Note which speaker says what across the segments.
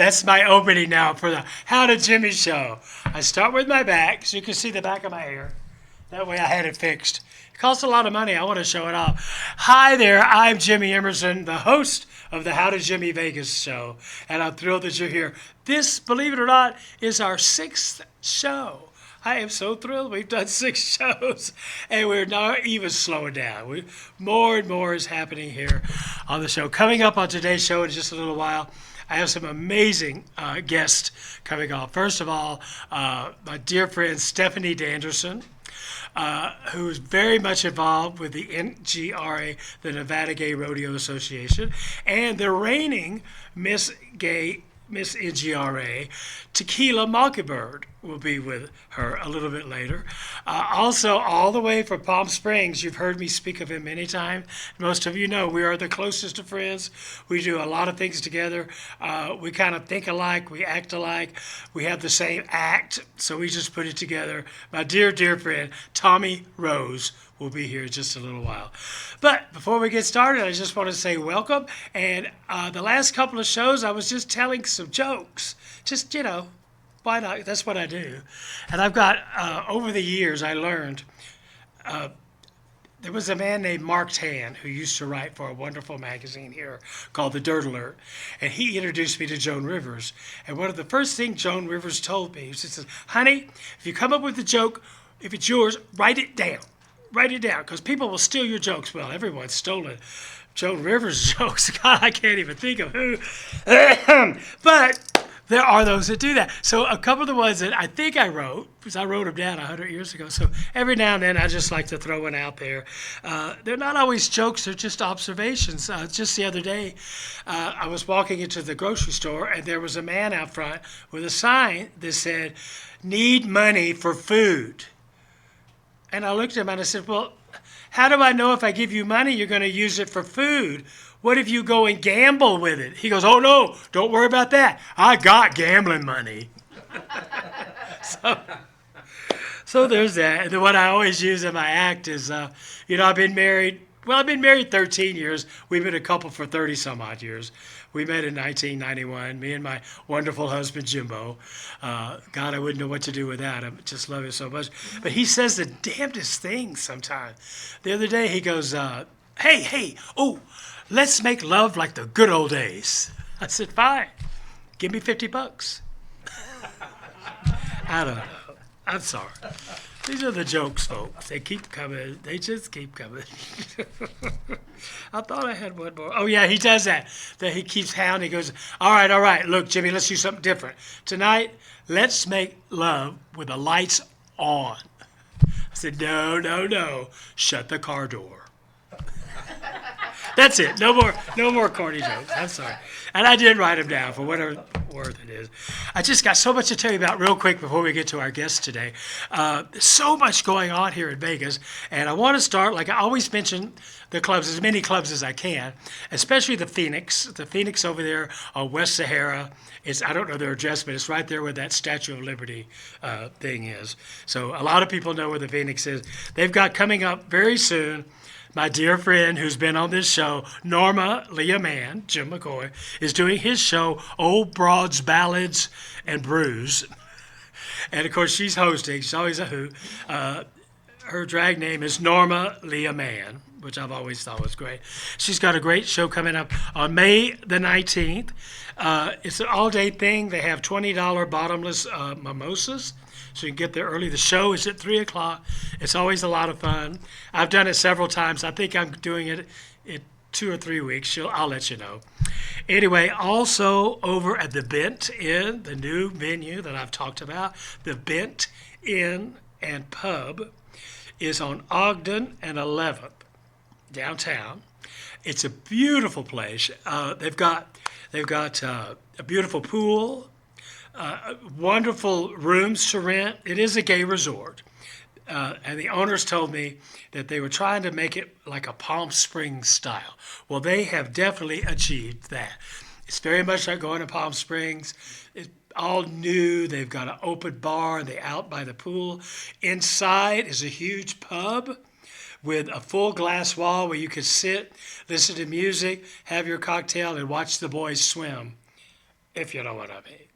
Speaker 1: That's my opening now for the How to Jimmy Show. I start with my back, so you can see the back of my hair. That way I had it fixed. It costs a lot of money. I want to show it off. Hi there, I'm Jimmy Emerson, the host of the How to Jimmy Vegas show, and I'm thrilled that you're here. This, believe it or not, is our 6th show. I am so thrilled. We've done 6 shows, and we're not even slowing down. More and more is happening here on the show. Coming up on today's show in just a little while, I have some amazing guests coming on. First of all, my dear friend Stephanie Danderson, who's very much involved with the NGRA, the Nevada Gay Rodeo Association, and the reigning Miss NGRA, Tequila Mockingbird, will be with her a little bit later. Also, all the way from Palm Springs, you've heard me speak of him many times. Most of you know we are the closest of friends. We do a lot of things together. We kind of think alike, we act alike, we have the same act, so we just put it together. My dear, dear friend, Tommy Rose, will be here in just a little while. But before we get started, I just want to say welcome. And the last couple of shows, I was just telling some jokes. Just, why not? That's what I do. And I've got, over the years, I learned, there was a man named Mark Tan who used to write for a wonderful magazine here called The Dirt Alert. And he introduced me to Joan Rivers. And one of the first things Joan Rivers told me, she says, honey, if you come up with a joke, if it's yours, write it down. Write it down, because people will steal your jokes. Well, everyone's stolen Joan Rivers' jokes. God, I can't even think of who. But there are those that do that. So a couple of the ones that I think I wrote, because I wrote them down 100 years ago. So every now and then I just like to throw one out there. They're not always jokes. They're just observations. Just the other day, I was walking into the grocery store, and there was a man out front with a sign that said, "Need money for food." And I looked at him and I said, well, how do I know if I give you money you're going to use it for food? What if you go and gamble with it? He goes, oh, no, don't worry about that. I got gambling money. So there's that. And then what I always use in my act is, I've been married 13 years. We've been a couple for 30 some odd years. We met in 1991, me and my wonderful husband, Jimbo. God, I wouldn't know what to do without him. Just love him so much. But he says the damnedest things sometimes. The other day he goes, hey, let's make love like the good old days. I said, fine. Give me $50. I don't know. I'm sorry. These are the jokes, folks. They keep coming. They just keep coming. I thought I had one more. Oh, yeah, he does that. That he keeps hounding. He goes, all right. Look, Jimmy, let's do something different. Tonight, let's make love with the lights on. I said, no. Shut the car door. That's it. No more corny jokes. I'm sorry. And I did write them down for whatever worth it is. I just got so much to tell you about real quick before we get to our guest today. So much going on here in Vegas. And I want to start, like I always mention, the clubs, as many clubs as I can, especially the Phoenix. The Phoenix over there on West Sahara. I don't know their address, but it's right there where that Statue of Liberty thing is. So a lot of people know where the Phoenix is. They've got coming up very soon, my dear friend who's been on this show, Norma Leah Mann, Jim McCoy, is doing his show, Old Broads, Ballads, and Brews. And, of course, she's hosting. She's always a hoot. Her drag name is Norma Leah Mann, which I've always thought was great. She's got a great show coming up on May the 19th. It's an all-day thing. They have $20 bottomless mimosas. So you can get there early. The show is at 3 o'clock. It's always a lot of fun. I've done it several times. I think I'm doing it in 2 or 3 weeks. I'll let you know. Anyway, also over at the Bent Inn, the new venue that I've talked about, the Bent Inn and Pub is on Ogden and 11th, downtown. It's a beautiful place. They've got a beautiful pool. Wonderful rooms to rent. It is a gay resort. And the owners told me that they were trying to make it like a Palm Springs style. Well, they have definitely achieved that. It's very much like going to Palm Springs. It's all new. They've got an open bar. They're out by the pool. Inside is a huge pub with a full glass wall where you can sit, listen to music, have your cocktail, and watch the boys swim if you know what I mean.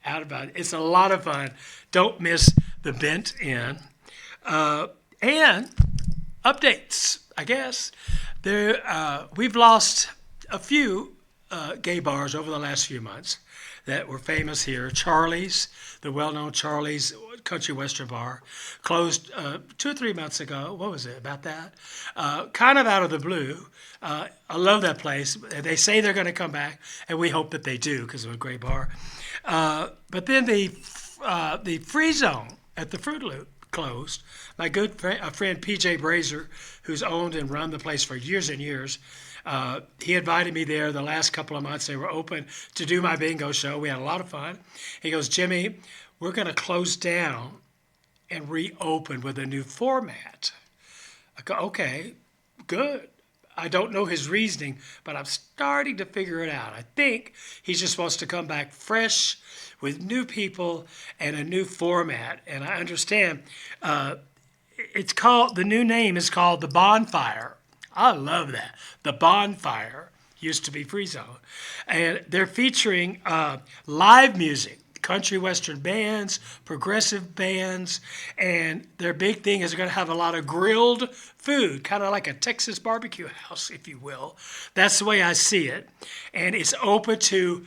Speaker 1: Out about it. It's a lot of fun. Don't miss the Bent Inn. And updates, I guess. We've lost a few gay bars over the last few months that were famous here. Charlie's, the well-known Charlie's Country Western Bar, closed 2 or 3 months ago. What was it, about that? Kind of out of the blue. I love that place. They say they're going to come back, and we hope that they do because of a great bar. But then the Free Zone at the Fruit Loop closed. My good friend PJ Brazier, who's owned and run the place for years and years, he invited me there the last couple of months. They were open to do my bingo show. We had a lot of fun. He goes, Jimmy, we're going to close down and reopen with a new format. I go, okay, good. I don't know his reasoning, but I'm starting to figure it out. I think he just wants to come back fresh with new people and a new format. And I understand the new name is called The Bonfire. I love that. The Bonfire used to be Free Zone. And they're featuring live music, country western bands, progressive bands, and their big thing is they're going to have a lot of grilled food, kind of like a Texas barbecue house, if you will. That's the way I see it. And it's open to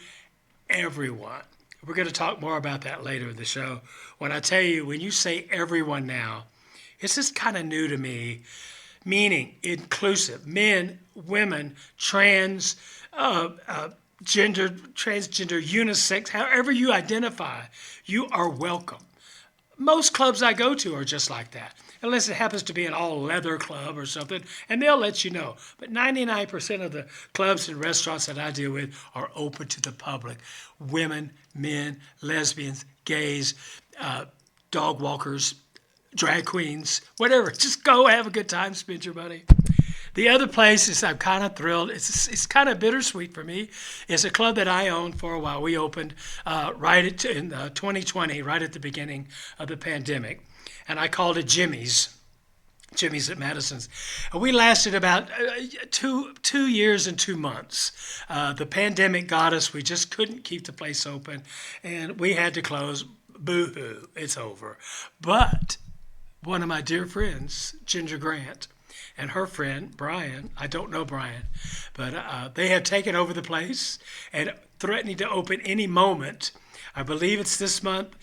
Speaker 1: everyone. We're going to talk more about that later in the show. When I tell you, when you say everyone now, it's just kind of new to me, meaning inclusive, men, women, trans, gender, transgender, unisex, however you identify, you are welcome. Most clubs I go to are just like that, unless it happens to be an all-leather club or something, and they'll let you know. But 99% of the clubs and restaurants that I deal with are open to the public. Women, men, lesbians, gays, dog walkers, drag queens, whatever. Just go have a good time, spend your money. The other place is I'm kind of thrilled. It's kind of bittersweet for me. It's a club that I owned for a while. We opened in 2020, right at the beginning of the pandemic, and I called it Jimmy's at Madison's. And we lasted about 2 years and 2 months. The pandemic got us. We just couldn't keep the place open, and we had to close. Boo-hoo, it's over. But one of my dear friends, Ginger Grant, and her friend, Brian, I don't know Brian, but they have taken over the place and threatening to open any moment. I believe it's this month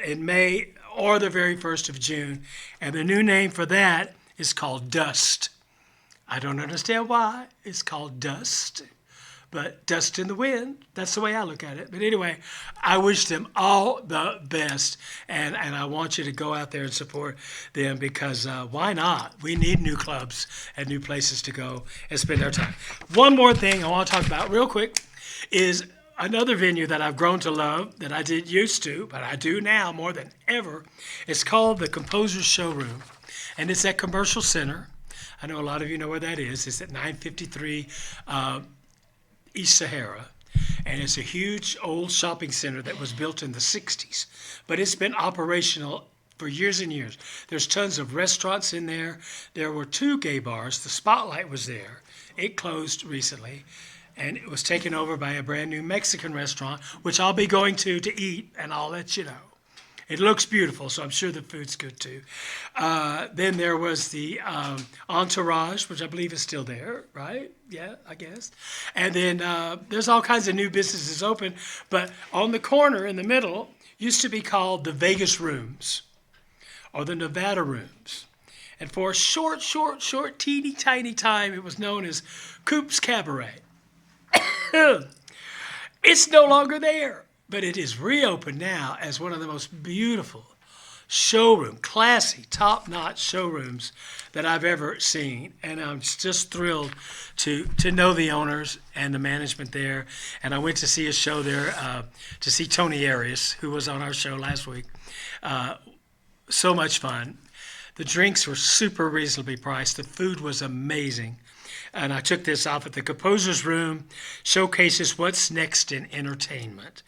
Speaker 1: in May or the very 1st of June. And the new name for that is called Dust. I don't understand why it's called Dust, but dust in the wind, that's the way I look at it. But anyway, I wish them all the best, and I want you to go out there and support them because why not? We need new clubs and new places to go and spend our time. One more thing I want to talk about real quick is another venue that I've grown to love that I did used to, but I do now more than ever. It's called the Composer's Showroom, and it's at Commercial Center. I know a lot of you know where that is. It's at 953 East Sahara, and it's a huge old shopping center that was built in the 60s, but it's been operational for years and years. There's tons of restaurants in there. There were 2 gay bars. The Spotlight was there. It closed recently, and it was taken over by a brand new Mexican restaurant, which I'll be going to eat, and I'll let you know. It looks beautiful, so I'm sure the food's good too. Then there was the Entourage, which I believe is still there, right? Yeah, I guess. And then there's all kinds of new businesses open, but on the corner in the middle used to be called the Vegas Rooms or the Nevada Rooms. And for a short, teeny tiny time, it was known as Coop's Cabaret. It's no longer there. But it is reopened now as one of the most beautiful classy, top-notch showrooms that I've ever seen. And I'm just thrilled to know the owners and the management there. And I went to see a show there to see Tony Arias, who was on our show last week. So much fun. The drinks were super reasonably priced. The food was amazing. And I took this off at the Composer's Room, showcases what's next in entertainment.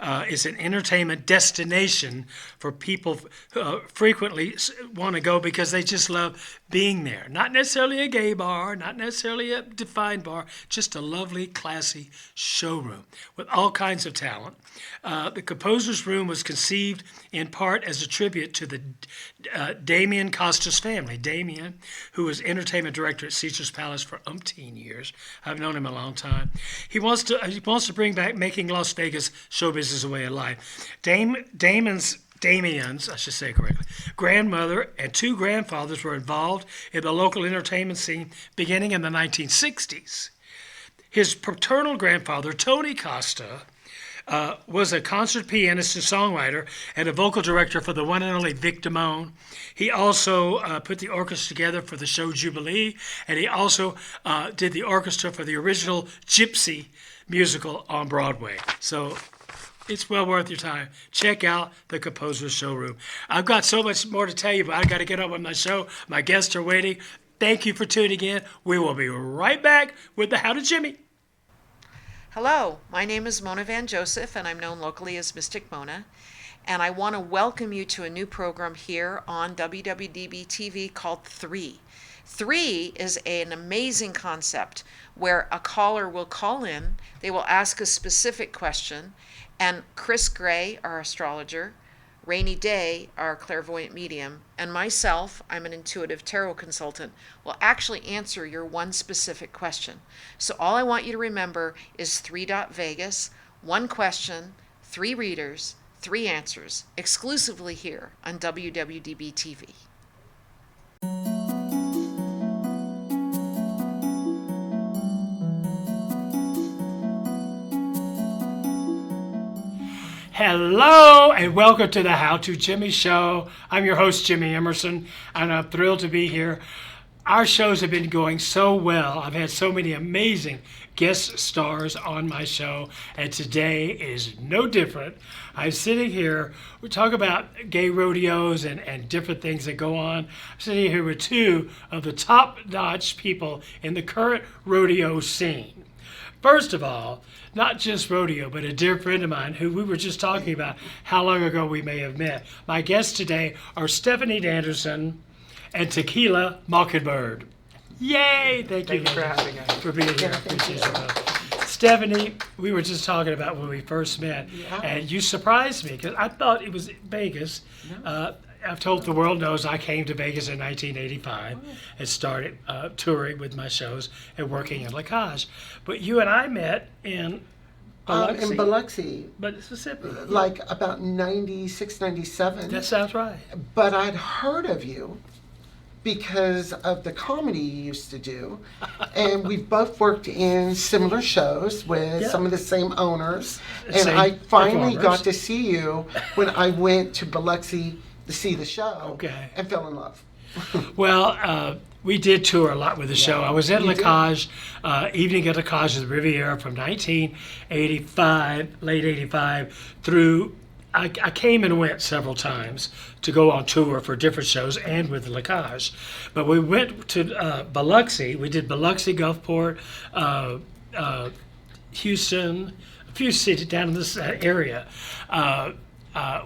Speaker 1: It's an entertainment destination for people who frequently want to go because they just love being there. Not necessarily a gay bar, not necessarily a defined bar, just a lovely, classy showroom with all kinds of talent. The Composer's Room was conceived in part as a tribute to the Damien Costas family. Damien, who was entertainment director at Caesar's Palace for umpteen years. I've known him a long time. He wants to bring back making Las Vegas show business a way of life. Damien's, I should say correctly, grandmother and two grandfathers were involved in the local entertainment scene beginning in the 1960s. His paternal grandfather, Tony Costa, was a concert pianist and songwriter and a vocal director for the one and only Vic Damone. He also put the orchestra together for the show Jubilee, and he also did the orchestra for the original Gypsy musical on Broadway. So it's well worth your time. Check out the Composer's Showroom. I've got so much more to tell you, but I've got to get on with my show. My guests are waiting. Thank you for tuning in. We will be right back with the How to Jimmy.
Speaker 2: Hello, my name is Mona Van Joseph, and I'm known locally as Mystic Mona. And I want to welcome you to a new program here on WWDBTV called 3. 3 is an amazing concept where a caller will call in, they will ask a specific question, and Chris Gray, our astrologer, Rainy Day, our clairvoyant medium, and myself, I'm an intuitive tarot consultant, will actually answer your one specific question. So all I want you to remember is 3.Vegas, one question, 3 readers, 3 answers, exclusively here on WWDB-TV.
Speaker 1: Hello and welcome to the How to Jimmy Show. I'm your host, Jimmy Emerson, and I'm thrilled to be here. Our shows have been going so well. I've had so many amazing guest stars on my show, and today is no different. I'm sitting here, we talk about gay rodeos and different things that go on. I'm sitting here with 2 of the top-notch people in the current rodeo scene. First of all, not just rodeo, but a dear friend of mine who we were just talking about how long ago we may have met. My guests today are Stephanie Anderson and Tequila Mockingbird. Yay! Thank you
Speaker 3: for having us.
Speaker 1: For being here. Appreciate it. Stephanie, we were just talking about when we first met, and you surprised me because I thought it was Vegas. I've told the world knows I came to Vegas in 1985 and started touring with my shows and working in La Cage. But you and I met in Biloxi.
Speaker 3: In Biloxi.
Speaker 1: Mississippi.
Speaker 3: Like about 96, 97.
Speaker 1: That sounds right.
Speaker 3: But I'd heard of you because of the comedy you used to do. And we've both worked in similar shows with some of the same owners. And I finally got to see you when I went to Biloxi to see the show and fell in love.
Speaker 1: Well, we did tour a lot with the show. I was at La Cage, Evening at La Cage of the Riviera from 1985, late 85, through, I came and went several times to go on tour for different shows and with La Cage. But we went to Biloxi. We did Biloxi, Gulfport, Houston, a few cities down in this area.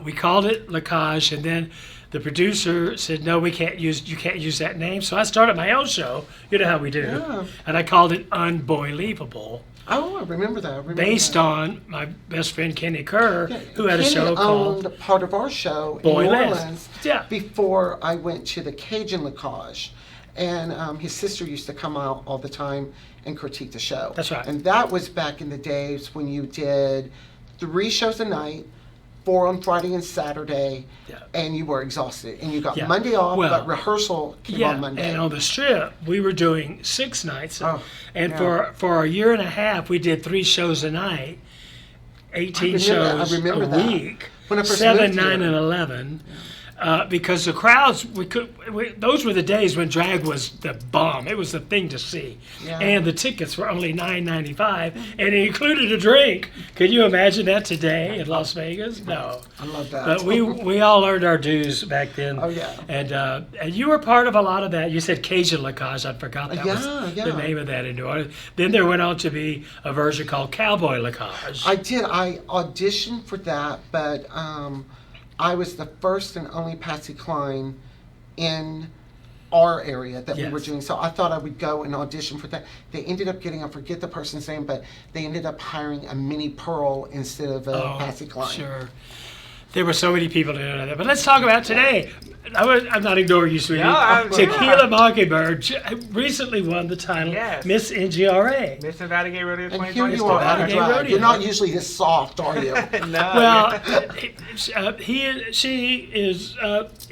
Speaker 1: We called it La Cage, and then the producer said, "No, you can't use that name." So I started my own show. You know how we do, and I called it Unboyleavable.
Speaker 3: Oh, I remember that.
Speaker 1: Based on my best friend Kenny Kerr, who had a show called
Speaker 3: owned part of our show in New Orleans before I went to the Cajun La Cage. And his sister used to come out all the time and critique the show.
Speaker 1: That's right.
Speaker 3: And that was back in the days when you did 3 shows a night, 4 on Friday and Saturday, and you were exhausted. And you got Monday off, but rehearsal came on Monday.
Speaker 1: And on the Strip, we were doing 6 nights. For a year and a half, we did 3 shows a night, 18 shows a week,
Speaker 3: when I first
Speaker 1: 7,
Speaker 3: moved
Speaker 1: 9,
Speaker 3: here.
Speaker 1: and 11. because the crowds, those were the days when drag was the bomb. It was the thing to see.
Speaker 3: Yeah.
Speaker 1: And the tickets were only $9.95, and it included a drink. Could you imagine that today in Las Vegas? No.
Speaker 3: I love that.
Speaker 1: But we all earned our dues back then.
Speaker 3: Oh, yeah.
Speaker 1: And you were part of a lot of that. You said Cajun Lacage. I forgot that was
Speaker 3: Yeah.
Speaker 1: the name of that in New Orleans. Then there went on to be a version called Cowboy Lacage.
Speaker 3: I did. I auditioned for that, but I was the first and only Patsy Cline in our area that we were
Speaker 1: Yes.
Speaker 3: doing. So I thought I would go and audition for that. They ended up getting, I forget the person's name, but they ended up hiring a Minnie Pearl instead of Patsy Cline.
Speaker 1: Sure. There were so many people that know that. But let's talk about today. I'm not ignoring you, sweetie. Tequila Mockingbird recently won the title
Speaker 4: Yes.
Speaker 1: Miss NGRA.
Speaker 4: Miss Nevada Gay Rodeo
Speaker 3: And
Speaker 4: 2020.
Speaker 3: here you are,
Speaker 1: Nevada
Speaker 3: out of
Speaker 1: Gay
Speaker 3: drag.
Speaker 1: Rodeo.
Speaker 3: You're not usually this soft, are you?
Speaker 4: No.
Speaker 1: Well, she is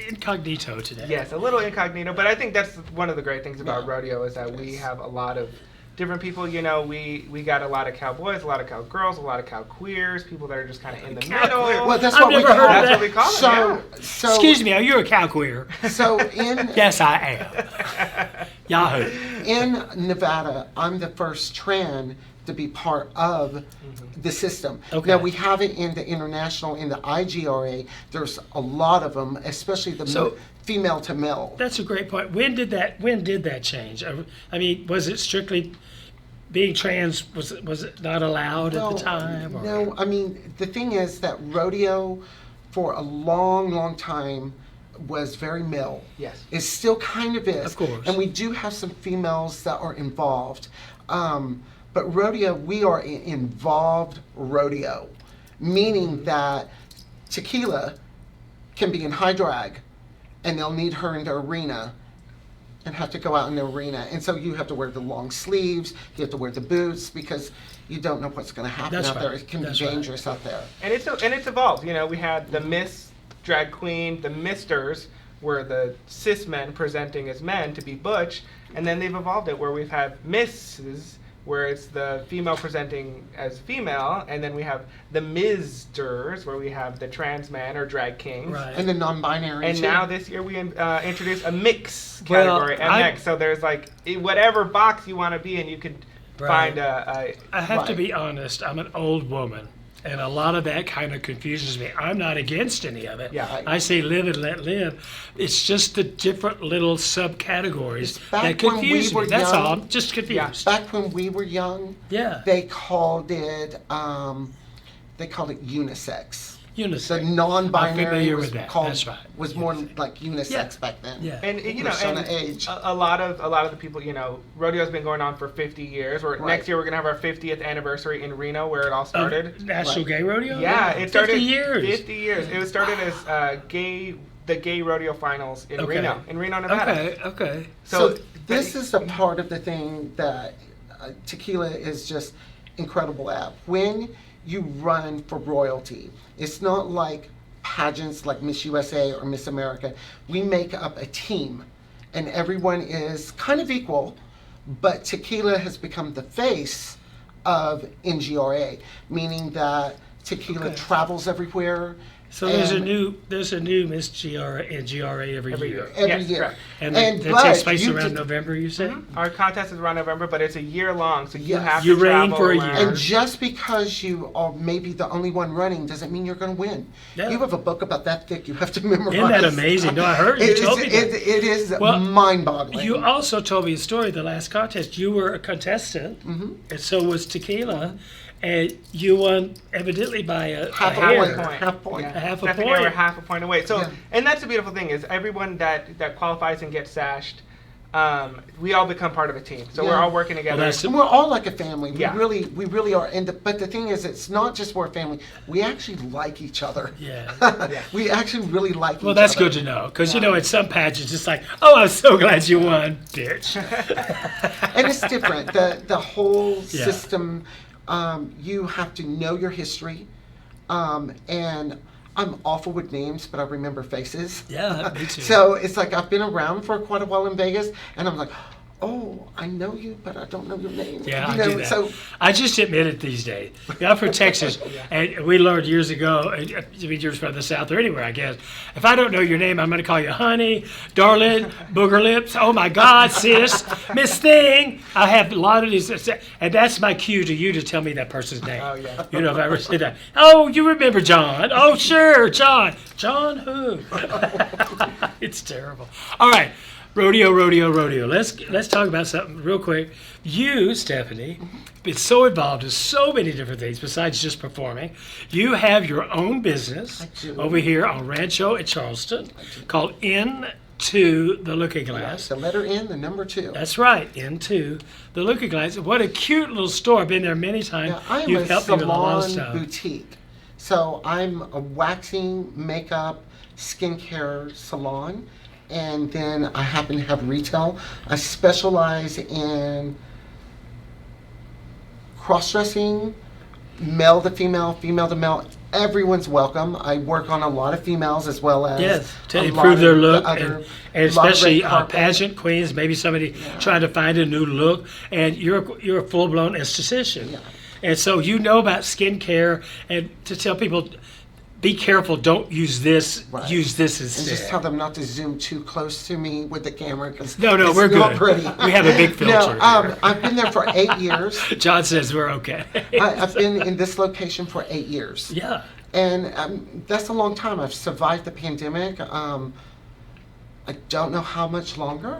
Speaker 1: incognito today.
Speaker 4: Yes, a little incognito, but I think that's one of the great things about rodeo is that we have a lot of different people. You know, we got a lot of cowboys, a lot of cowgirls, a lot of cow queers, people that are just kind of in the middle.
Speaker 3: Well, that's
Speaker 1: I've
Speaker 3: what we
Speaker 1: never
Speaker 3: call
Speaker 1: heard of
Speaker 4: That's
Speaker 1: that.
Speaker 4: what we call it.
Speaker 3: So,
Speaker 1: Excuse me, are you a cow queer?
Speaker 3: So in
Speaker 1: Yes, I am. Yahoo.
Speaker 3: in Nevada, I'm the first trans to be part of the system.
Speaker 1: Okay.
Speaker 3: Now we have it in the international, in the IGRA. There's a lot of them, especially the
Speaker 1: So-
Speaker 3: female to male.
Speaker 1: That's a great point. When did that change? I mean, was it strictly being trans? Was it not allowed at the time? Or?
Speaker 3: No, I mean the thing is that rodeo, for a long time, was very male.
Speaker 4: Yes.
Speaker 3: It still kind of is.
Speaker 1: Of course.
Speaker 3: And we do have some females that are involved. But rodeo, we are involved rodeo, meaning that Tequila can be in high drag and they'll need her in the arena and have to go out in the arena. And so you have to wear the long sleeves, you have to wear the boots because you don't know what's going to happen
Speaker 1: That's
Speaker 3: out there.
Speaker 1: right.
Speaker 3: It can
Speaker 1: That's
Speaker 3: be
Speaker 1: right.
Speaker 3: dangerous out there.
Speaker 4: And it's evolved. You know, we had the Miss Drag Queen, the Misters, were the cis men presenting as men to be butch, and then they've evolved it where we've had Misses, where it's the female presenting as female, and then we have the Misters, where we have the trans men or drag kings.
Speaker 1: Right.
Speaker 3: And the non-binary
Speaker 4: And
Speaker 3: too.
Speaker 4: now this year we introduced a mix
Speaker 1: Well,
Speaker 4: category,
Speaker 1: I-
Speaker 4: MX. So there's like whatever box you want to be in, you could
Speaker 1: Right.
Speaker 4: find a
Speaker 1: I have to
Speaker 3: Right.
Speaker 1: be honest. I'm an old woman, and a lot of that kind of confuses me. I'm not against any of it.
Speaker 4: Yeah.
Speaker 1: I say live and let live. It's just the different little subcategories
Speaker 3: It's back
Speaker 1: that
Speaker 3: when we
Speaker 1: confuse
Speaker 3: were
Speaker 1: me. That's
Speaker 3: young.
Speaker 1: all. I'm just confused.
Speaker 3: Back when we were young,
Speaker 1: Yeah.
Speaker 3: they called it unisex. The
Speaker 1: Unisex. I'm
Speaker 3: non-binary
Speaker 1: familiar
Speaker 3: was
Speaker 1: with that.
Speaker 3: called
Speaker 1: That's right.
Speaker 3: was more like unisex
Speaker 1: Yeah.
Speaker 3: back then.
Speaker 1: Yeah.
Speaker 4: And you know,
Speaker 3: Persona
Speaker 4: and
Speaker 3: age.
Speaker 4: a lot of the people, you know, rodeo's been going on for 50 years. Or
Speaker 3: Right.
Speaker 4: next year we're gonna have our 50th anniversary in Reno, where it all started.
Speaker 1: National
Speaker 3: Right.
Speaker 1: Gay Rodeo?
Speaker 4: Yeah, it started
Speaker 1: 50 years.
Speaker 4: 50 years. It was started as the gay rodeo finals in
Speaker 1: Okay.
Speaker 4: Reno, Nevada.
Speaker 1: Okay.
Speaker 3: So this is a part of the thing that Tequila is just incredible at. When you run for royalty, it's not like pageants like Miss USA or Miss America. We make up a team and everyone is kind of equal, but Tequila has become the face of NGRA, meaning that Tequila
Speaker 1: Okay.
Speaker 3: travels everywhere.
Speaker 1: So there's a
Speaker 3: and-
Speaker 1: new Miss GRA and GRA every year.
Speaker 3: every
Speaker 4: Yes,
Speaker 3: year.
Speaker 4: correct.
Speaker 1: And,
Speaker 3: And
Speaker 1: that
Speaker 3: but
Speaker 1: takes place
Speaker 3: you
Speaker 1: around
Speaker 3: could-
Speaker 1: November, you say?
Speaker 4: Our contest is around November, but it's a year long, so you
Speaker 3: Yes.
Speaker 4: have
Speaker 1: You
Speaker 4: to
Speaker 1: reign
Speaker 4: travel
Speaker 1: for a
Speaker 4: around.
Speaker 1: year.
Speaker 3: And just because you are maybe the only one running doesn't mean you're going to win.
Speaker 1: Yeah.
Speaker 3: You have a book about that thick you have to memorize.
Speaker 1: Isn't that amazing? No, I heard you
Speaker 3: It
Speaker 1: told me
Speaker 3: is,
Speaker 1: that.
Speaker 3: it is
Speaker 1: Well,
Speaker 3: mind-boggling.
Speaker 1: You also told me a story the last contest. You were a contestant,
Speaker 3: Mm-hmm.
Speaker 1: and so was Tequila, and you won evidently by a
Speaker 3: Half a
Speaker 1: hair.
Speaker 3: point. Half point.
Speaker 4: Yeah.
Speaker 1: A half a
Speaker 4: Stephanie
Speaker 1: point.
Speaker 4: and I were half a point away. So,
Speaker 3: Yeah.
Speaker 4: and that's the beautiful thing is everyone that qualifies and gets sashed, we all become part of a team. So we're
Speaker 3: Yeah.
Speaker 4: all working together.
Speaker 1: that's-
Speaker 3: And we're all like a family.
Speaker 4: Yeah.
Speaker 3: We really are. But the thing is, it's not just we're a family. We actually like each other.
Speaker 1: Yeah.
Speaker 3: We actually really like each other.
Speaker 1: Well, that's good to know, because, you know, in some pageants, it's like, oh, I'm so glad you won, bitch.
Speaker 3: And it's different. The whole
Speaker 1: Yeah.
Speaker 3: system, you have to know your history. And I'm awful with names, but I remember faces.
Speaker 1: Yeah, me too.
Speaker 3: So it's like I've been around for quite a while in Vegas, and I'm like, oh, I know you, but I don't know your name.
Speaker 1: Yeah,
Speaker 3: You
Speaker 1: I
Speaker 3: know,
Speaker 1: do that.
Speaker 3: So
Speaker 1: I just admit it these days. Yeah, I'm from Texas, and we learned years ago, I mean, you're from the South or anywhere, I guess. If I don't know your name, I'm going to call you honey, darling, booger lips, oh my God, sis, Miss Thing. I have a lot of these, and that's my cue to you to tell me that person's name.
Speaker 4: Oh, yeah.
Speaker 1: You know, if I ever say that. Oh, you remember John. Oh, sure, John. John who? It's terrible. All right. Rodeo. Let's talk about something real quick. You, Stephanie, been so involved in so many different things besides just performing. You have your own business
Speaker 3: do.
Speaker 1: over here on Rancho in Charleston called Into the Looking Glass.
Speaker 3: the letter N, the number 2.
Speaker 1: That's right, Into the Looking Glass. What a cute little store. I've been there many times.
Speaker 3: Yeah, I am
Speaker 1: You've
Speaker 3: a
Speaker 1: helped me with a lot of
Speaker 3: salon
Speaker 1: stuff.
Speaker 3: boutique. So I'm a waxing, makeup, skincare salon. And then I happen to have retail. I specialize in cross-dressing, male to female, female to male. Everyone's welcome. I work on a lot of females as well as
Speaker 1: Yes, to
Speaker 3: a
Speaker 1: improve
Speaker 3: lot
Speaker 1: their
Speaker 3: of
Speaker 1: look,
Speaker 3: the other-
Speaker 1: and
Speaker 3: lot of
Speaker 1: especially
Speaker 3: red carpet.
Speaker 1: pageant queens, maybe somebody trying to find a new look, and you're a full-blown esthetician.
Speaker 3: Yeah.
Speaker 1: And so you know about skincare, and to tell people, be careful, don't use this,
Speaker 3: Right.
Speaker 1: use this
Speaker 3: And
Speaker 1: instead.
Speaker 3: just tell them not to zoom too close to me with the camera because
Speaker 1: No,
Speaker 3: it's
Speaker 1: we're
Speaker 3: not
Speaker 1: good.
Speaker 3: pretty.
Speaker 1: We have a big filter
Speaker 3: No,
Speaker 1: here.
Speaker 3: I've been there for 8 years.
Speaker 1: John says we're okay.
Speaker 3: I've been in this location for 8 years.
Speaker 1: Yeah.
Speaker 3: And that's a long time. I've survived the pandemic. I don't know how much longer.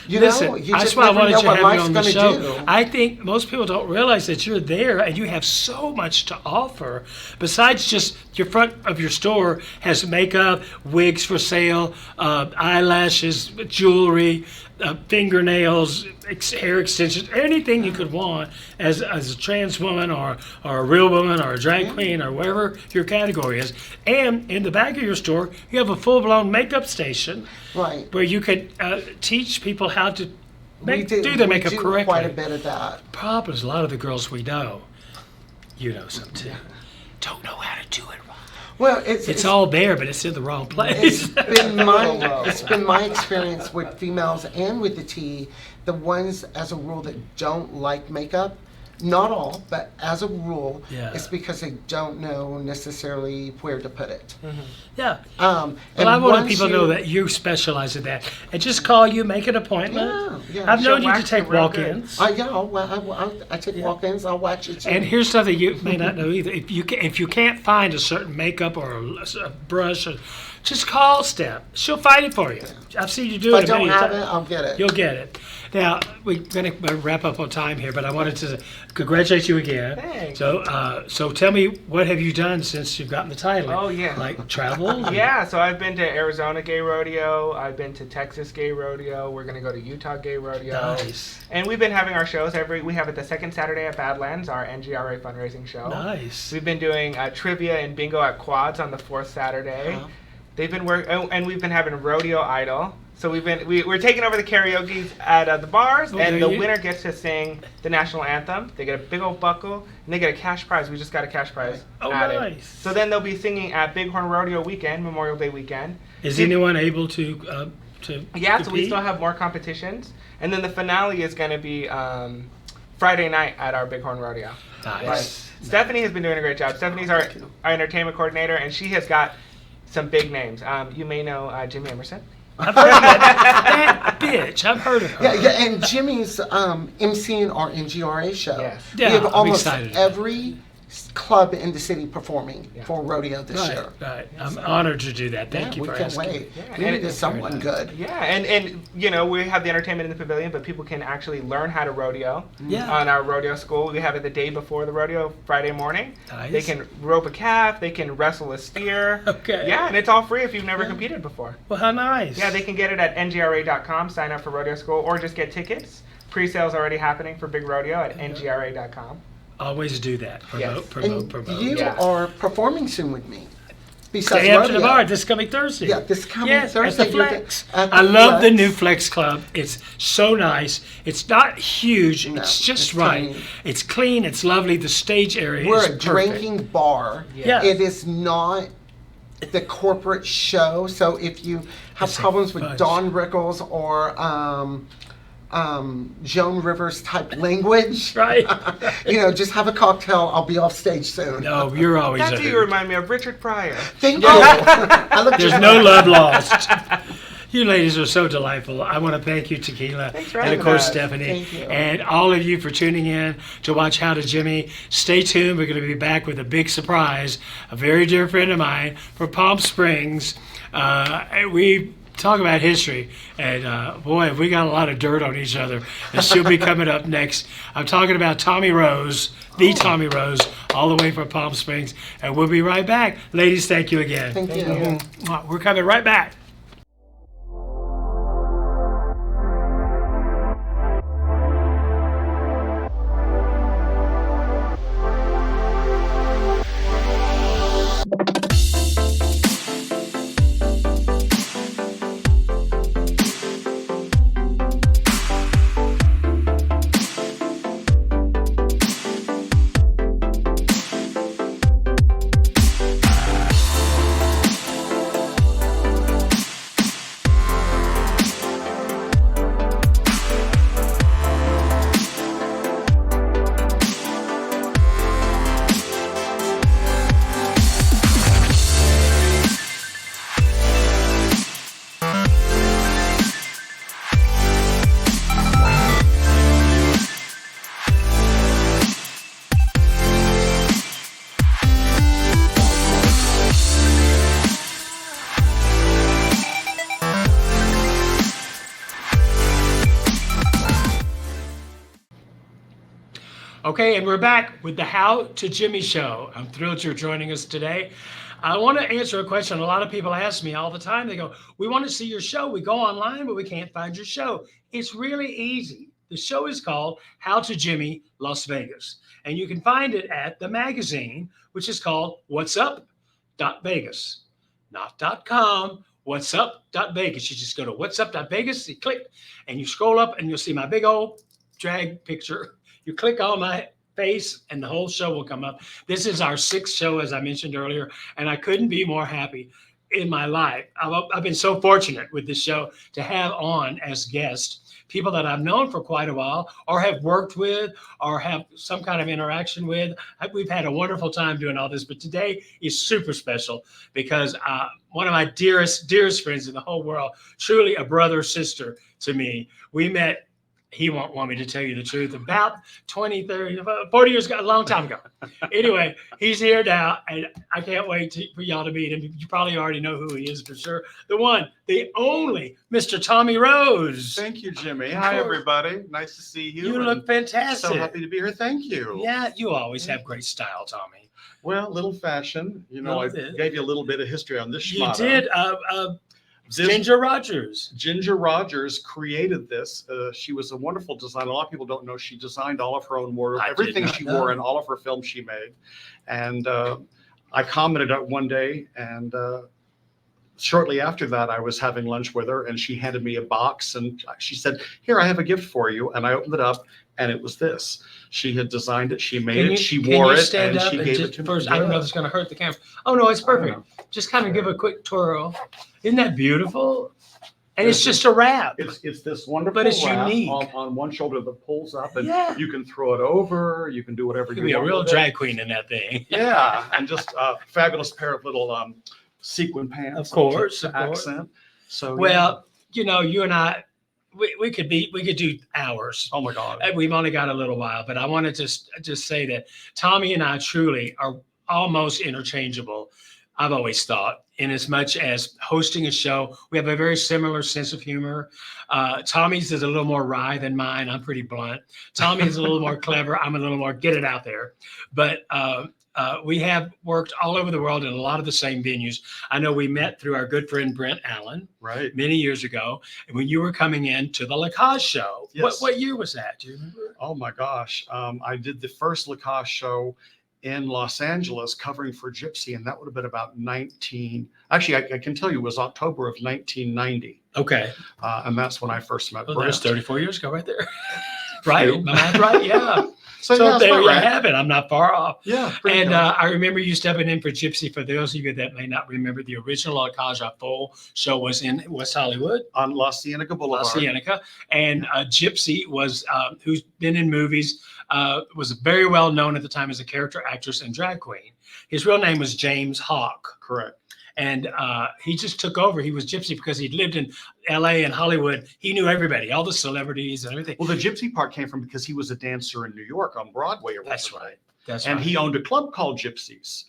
Speaker 3: you
Speaker 1: Listen,
Speaker 3: know, you
Speaker 1: that's
Speaker 3: just
Speaker 1: why I
Speaker 3: never
Speaker 1: wanted
Speaker 3: know
Speaker 1: you to
Speaker 3: what
Speaker 1: have you
Speaker 3: life's
Speaker 1: on the
Speaker 3: gonna
Speaker 1: show.
Speaker 3: do.
Speaker 1: I think most people don't realize that you're there and you have so much to offer. Besides just your front of your store has makeup, wigs for sale, eyelashes, jewelry, fingernails, hair extensions, anything you could want as a trans woman or a real woman or a drag queen or whatever your category is. And in the back of your store, you have a full-blown makeup station
Speaker 3: Right.
Speaker 1: where you could teach people how to
Speaker 3: We
Speaker 1: do their makeup
Speaker 3: do
Speaker 1: correctly.
Speaker 3: quite a bit of that.
Speaker 1: Problem is, a lot of the girls we know, you know some too, don't know how to do it right.
Speaker 3: Well,
Speaker 1: It's all there, but it's in the wrong place.
Speaker 3: it's been my experience with females and with the T, the ones as a rule that don't like makeup. Not all, but as a rule,
Speaker 1: Yeah.
Speaker 3: it's because they don't know necessarily where to put it.
Speaker 1: Yeah.
Speaker 3: And
Speaker 1: Well, I want
Speaker 3: once
Speaker 1: people to know that you specialize in that. And just call you, make an appointment.
Speaker 3: Yeah.
Speaker 1: I've known you to
Speaker 4: wax
Speaker 1: take
Speaker 4: it real good.
Speaker 1: walk-ins.
Speaker 3: I take walk-ins. I'll wax it too.
Speaker 1: And here's something you may not know either. If you can't find a certain makeup or a brush, just call Steph. She'll find it for you. I've seen you do
Speaker 3: if I
Speaker 1: it
Speaker 3: don't
Speaker 1: many
Speaker 3: have
Speaker 1: times.
Speaker 3: it, I'll get it.
Speaker 1: You'll get it. Now, we're going to wrap up on time here, but I wanted to congratulate you again.
Speaker 4: Thanks.
Speaker 1: So tell me, what have you done since you've gotten the title?
Speaker 4: Oh, yeah.
Speaker 1: Like travel?
Speaker 4: Yeah, so I've been to Arizona Gay Rodeo. I've been to Texas Gay Rodeo. We're going to go to Utah Gay Rodeo.
Speaker 1: Nice.
Speaker 4: And we've been having our shows we have it the second Saturday at Badlands, our NGRA fundraising show.
Speaker 1: Nice.
Speaker 4: We've been doing trivia and bingo at Quads on the fourth Saturday.
Speaker 3: Wow.
Speaker 4: They've been and we've been having Rodeo Idol. So we're taking over the karaoke at the bars,
Speaker 1: Okay,
Speaker 4: and the
Speaker 1: you-
Speaker 4: winner gets to sing the national anthem. They get a big old buckle, and they get a cash prize. We just got a cash prize
Speaker 1: Oh,
Speaker 4: added.
Speaker 1: nice.
Speaker 4: So then they'll be singing at Bighorn Rodeo weekend, Memorial Day weekend.
Speaker 1: Is anyone able to
Speaker 4: Yeah, so we
Speaker 1: compete?
Speaker 4: still have more competitions, and then the finale is going to be Friday night at our Bighorn Rodeo.
Speaker 1: Nice.
Speaker 4: Stephanie has been doing a great job. Stephanie's our entertainment coordinator, and she has got some big names. You may know Jimmy Emerson.
Speaker 1: I've heard of that bitch. I've heard of her.
Speaker 3: Yeah, and Jimmy's emceeing our NGRA show.
Speaker 4: Yes.
Speaker 1: Yeah,
Speaker 3: we have
Speaker 1: I'm
Speaker 3: almost
Speaker 1: excited.
Speaker 3: every club in the city performing
Speaker 4: Yeah.
Speaker 3: for rodeo this year.
Speaker 1: Right. I'm honored to do that. Thank you
Speaker 3: we
Speaker 1: for
Speaker 3: can't
Speaker 1: asking.
Speaker 3: wait.
Speaker 4: Yeah,
Speaker 3: We
Speaker 4: and
Speaker 3: needed
Speaker 4: it's
Speaker 3: someone good.
Speaker 4: Yeah, and you know, we have the entertainment in the pavilion, but people can actually learn how to rodeo
Speaker 1: Yeah.
Speaker 4: on our rodeo school. We have it the day before the rodeo, Friday morning.
Speaker 1: Nice.
Speaker 4: They can rope a calf, they can wrestle a steer.
Speaker 1: Okay.
Speaker 4: Yeah, and it's all free if you've never competed before.
Speaker 1: Well, how nice.
Speaker 4: Yeah, they can get it at NGRA.com, sign up for rodeo school, or just get tickets. Pre-sales already happening for Big Rodeo at NGRA.com.
Speaker 1: Always do that. Promote,
Speaker 4: Yes.
Speaker 1: promote,
Speaker 3: And
Speaker 1: promote.
Speaker 3: you
Speaker 4: Yeah.
Speaker 3: are performing soon with me. Besides
Speaker 1: Stay after the
Speaker 3: rodeo.
Speaker 1: bar this coming Thursday.
Speaker 3: Yeah, this coming
Speaker 1: yes,
Speaker 3: Thursday,
Speaker 1: At the
Speaker 3: you're
Speaker 1: Flex.
Speaker 3: at the
Speaker 1: I love the
Speaker 3: Flex.
Speaker 1: new Flex Club. It's so nice. It's not huge.
Speaker 3: No,
Speaker 1: it's just
Speaker 3: it's
Speaker 1: right.
Speaker 3: tiny.
Speaker 1: It's clean. It's lovely. The stage area
Speaker 3: We're
Speaker 1: is
Speaker 3: a
Speaker 1: perfect.
Speaker 3: drinking bar.
Speaker 1: Yeah.
Speaker 3: It is not the corporate show. So if you have
Speaker 1: It's a
Speaker 3: problems with
Speaker 1: fudge.
Speaker 3: Don Rickles or Joan Rivers type language.
Speaker 1: Right.
Speaker 3: Just have a cocktail. I'll be off stage soon.
Speaker 1: No, you're always
Speaker 4: That's
Speaker 1: a
Speaker 4: who you
Speaker 1: hoot.
Speaker 4: remind me of, Richard Pryor.
Speaker 3: Thank you. I looked
Speaker 1: There's
Speaker 3: at
Speaker 1: no love lost. You ladies are so delightful. I want to thank you, Tequila,
Speaker 4: Thanks for
Speaker 1: and
Speaker 4: having
Speaker 1: of course
Speaker 4: us.
Speaker 1: Stephanie,
Speaker 3: Thank you.
Speaker 1: and all of you for tuning in to watch How to Jimmy. Stay tuned. We're going to be back with a big surprise. A very dear friend of mine from Palm Springs. We talk about history, and boy, we got a lot of dirt on each other. And she'll be coming up next. I'm talking about Tommy Rose, the Tommy Rose, all the way from Palm Springs, and we'll be right back. Ladies, thank you again.
Speaker 3: Thank you.
Speaker 1: We're coming right back. Okay, and we're back with the How to Jimmy Show. I'm thrilled you're joining us today. I want to answer a question a lot of people ask me all the time. They go, we want to see your show. We go online, but we can't find your show. It's really easy. The show is called How to Jimmy Las Vegas. And you can find it at the magazine, which is called What's Up Vegas. Not .com, What's Up Vegas. You just go to What's Up Vegas, you click, and you scroll up, and you'll see my big old drag picture. You click on my face and the whole show will come up. This is our 6th show, as I mentioned earlier, and I couldn't be more happy in my life. I've been so fortunate with this show to have on as guests people that I've known for quite a while or have worked with or have some kind of interaction with. We've had a wonderful time doing all this, but today is super special because one of my dearest friends in the whole world, truly a brother, sister to me. We met, he won't want me to tell you the truth, about 20, 30, 40 years ago, a long time ago. Anyway, he's here now, and I can't wait for y'all to meet him. You probably already know who he is for sure. The one, the only Mr. Tommy Rose.
Speaker 5: Thank you, Jimmy. Hi, everybody. Nice to see you.
Speaker 1: You look fantastic.
Speaker 5: So happy to be here. Thank you.
Speaker 1: Yeah, you always have great style, Tommy.
Speaker 5: Well, little fashion. I
Speaker 1: Little bit.
Speaker 5: gave you a little bit of history on this
Speaker 1: You
Speaker 5: schmata.
Speaker 1: did. Ginger Rogers.
Speaker 5: Ginger Rogers created this. She was a wonderful designer. A lot of people don't know she designed all of her own wardrobe,
Speaker 1: I did
Speaker 5: everything
Speaker 1: not
Speaker 5: she
Speaker 1: know.
Speaker 5: wore in all of her films she made. And I commented on one day, and shortly after that, I was having lunch with her, and she handed me a box, and she said, "Here, I have a gift for you." And I opened it up, and it was this. She had designed it, she made it, she wore it, and she gave it to me.
Speaker 1: First, I don't know if it's going to hurt the camera. Oh, no, it's perfect. Just kind of give a quick twirl. Isn't that beautiful? And it's just a wrap.
Speaker 5: It's this wonderful
Speaker 1: But it's
Speaker 5: wrap
Speaker 1: unique.
Speaker 5: on one shoulder that pulls up, and
Speaker 1: Yeah.
Speaker 5: you can throw it over. You can do whatever
Speaker 1: You
Speaker 5: you
Speaker 1: could be a
Speaker 5: want
Speaker 1: real
Speaker 5: with it.
Speaker 1: drag queen in that thing.
Speaker 5: Yeah, and just a fabulous pair of little sequin pants.
Speaker 1: Of course,
Speaker 5: to
Speaker 1: of course.
Speaker 5: accent. So
Speaker 1: Well, you know, you and I, we could do hours.
Speaker 5: yeah. Oh my God.
Speaker 1: We've only got a little while, but I wanted to just say that Tommy and I truly are almost interchangeable. I've always thought, in as much as hosting a show, we have a very similar sense of humor. Tommy's is a little more wry than mine. I'm pretty blunt. Tommy's a little more clever. I'm a little more get it out there. But we have worked all over the world in a lot of the same venues. I know we met through our good friend Brent Allen
Speaker 5: Right.
Speaker 1: many years ago when you were coming in to the Lacoste show.
Speaker 5: Yes.
Speaker 1: What year was that? Do you remember?
Speaker 5: Oh my gosh. I did the first Lacoste show in Los Angeles covering for Gypsy, and that would have been about actually, I can tell you it was October of 1990.
Speaker 1: Okay.
Speaker 5: And that's when I first met
Speaker 1: Well, that's
Speaker 5: Brent.
Speaker 1: 34 years ago right there. Right?
Speaker 5: Phew.
Speaker 1: Am I right? Yeah.
Speaker 5: So,
Speaker 1: So
Speaker 5: yeah, that's
Speaker 1: there
Speaker 5: about
Speaker 1: you
Speaker 5: right.
Speaker 1: have it. I'm not far off.
Speaker 5: Yeah, pretty
Speaker 1: And
Speaker 5: close.
Speaker 1: I remember you stepping in for Gypsy. For those of you that may not remember, the original La Cage aux Folles show was in West Hollywood,
Speaker 5: On La Cienega
Speaker 1: La
Speaker 5: Boulevard.
Speaker 1: Cienega, and Gypsy was, who's been in movies, was very well known at the time as a character actress and drag queen. His real name was James Hawk.
Speaker 5: Correct.
Speaker 1: And he just took over. He was Gypsy because he'd lived in LA and Hollywood. He knew everybody, all the celebrities and everything.
Speaker 5: Well, the Gypsy part came from because he was a dancer in New York on Broadway.
Speaker 1: That's
Speaker 5: originally.
Speaker 1: right. That's
Speaker 5: And
Speaker 1: right.
Speaker 5: he owned a club called Gypsies,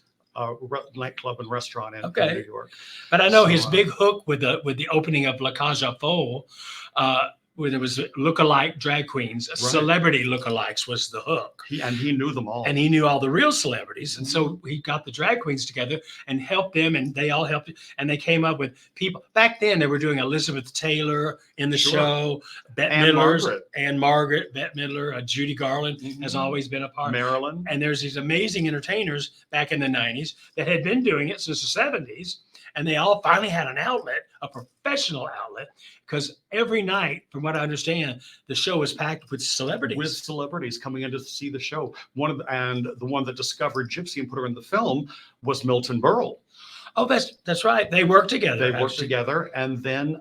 Speaker 5: nightclub and restaurant in New York.
Speaker 1: But I know
Speaker 5: So,
Speaker 1: his big hook with the opening of La Cage aux Folles, where there was look-alike drag queens, celebrity look-alikes was the hook.
Speaker 5: He knew them all.
Speaker 1: And he knew all the real celebrities. And so he got the drag queens together and helped them, and they all helped. And they came up with people. Back then, they were doing Elizabeth Taylor in the show, Bette Midler's, and Margaret, Bette Midler, Judy Garland has always been a part.
Speaker 5: Marilyn.
Speaker 1: And there's these amazing entertainers back in the 90s that had been doing it since the 70s. And they all finally had an outlet, a professional outlet, because every night, from what I understand, the show was packed with celebrities.
Speaker 5: With celebrities coming in to see the show. And the one that discovered Gypsy and put her in the film was Milton Berle.
Speaker 1: Oh, that's right. They worked together.
Speaker 5: They worked together, and then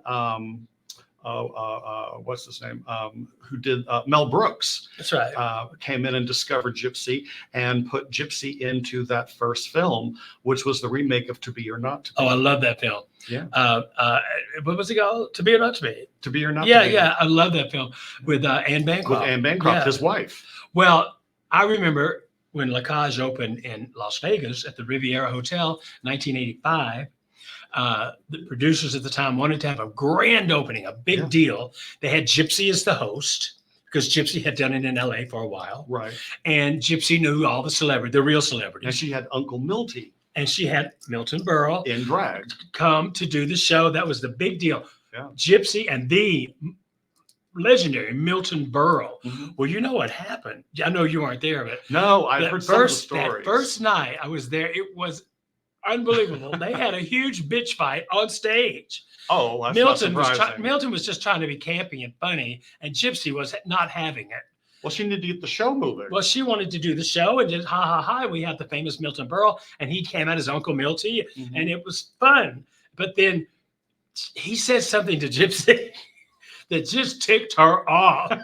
Speaker 5: what's his name? Who did Mel Brooks?
Speaker 1: That's right.
Speaker 5: Came in and discovered Gypsy and put Gypsy into that first film, which was the remake of To Be or Not to Be.
Speaker 1: Oh, I love that film.
Speaker 5: Yeah.
Speaker 1: What was it called? To Be or Not to Be?
Speaker 5: To Be or Not
Speaker 1: Yeah,
Speaker 5: to Be.
Speaker 1: yeah. I love that film with Anne Bancroft.
Speaker 5: With Anne Bancroft,
Speaker 1: Yeah.
Speaker 5: his wife.
Speaker 1: Well, I remember when La Cage opened in Las Vegas at the Riviera Hotel, 1985. The producers at the time wanted to have a grand opening, a big deal. They had Gypsy as the host because Gypsy had done it in LA for a while.
Speaker 5: Right.
Speaker 1: And Gypsy knew all the celebrities, the real celebrities.
Speaker 5: And she had Uncle Milty
Speaker 1: And she had Milton Berle
Speaker 5: in drag
Speaker 1: come to do the show. That was the big deal.
Speaker 5: Yeah.
Speaker 1: Gypsy and the legendary Milton Berle.
Speaker 5: Mm-hmm.
Speaker 1: Well, you know what happened. I know you weren't there, but
Speaker 5: No, I've heard some of the
Speaker 1: that
Speaker 5: stories.
Speaker 1: first night I was there, it was unbelievable. They had a huge bitch fight on stage.
Speaker 5: Oh, that's
Speaker 1: Milton
Speaker 5: not
Speaker 1: was
Speaker 5: surprising.
Speaker 1: Milton was just trying to be campy and funny, and Gypsy was not having it.
Speaker 5: Well, she needed to get the show moving.
Speaker 1: Well, she wanted to do the show and just ha ha ha. We had the famous Milton Berle, and he came out as Uncle Milty,
Speaker 5: Mhm.
Speaker 1: and it was fun. But then he said something to Gypsy that just ticked her off.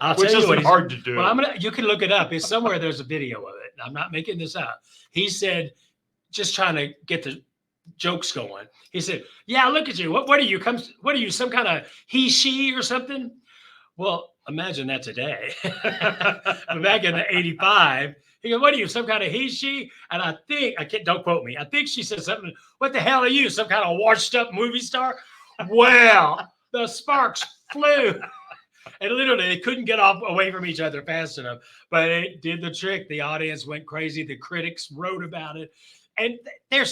Speaker 1: I'll
Speaker 5: Which
Speaker 1: tell you what
Speaker 5: isn't hard to do.
Speaker 1: Well, you can look it up. It's somewhere. There's a video of it. I'm not making this up. He said, just trying to get the jokes going. He said, "Yeah, look at you. What are you? What are you? Some kind of he, she, or something?" Well, imagine that today. Back in the '85, he goes, "What are you? Some kind of he, she?" And I can't. Don't quote me. I think she said something. "What the hell are you? Some kind of washed-up movie star?" Well, the sparks flew. And literally, they couldn't get away from each other fast enough. But it did the trick. The audience went crazy. The critics wrote about it. And they were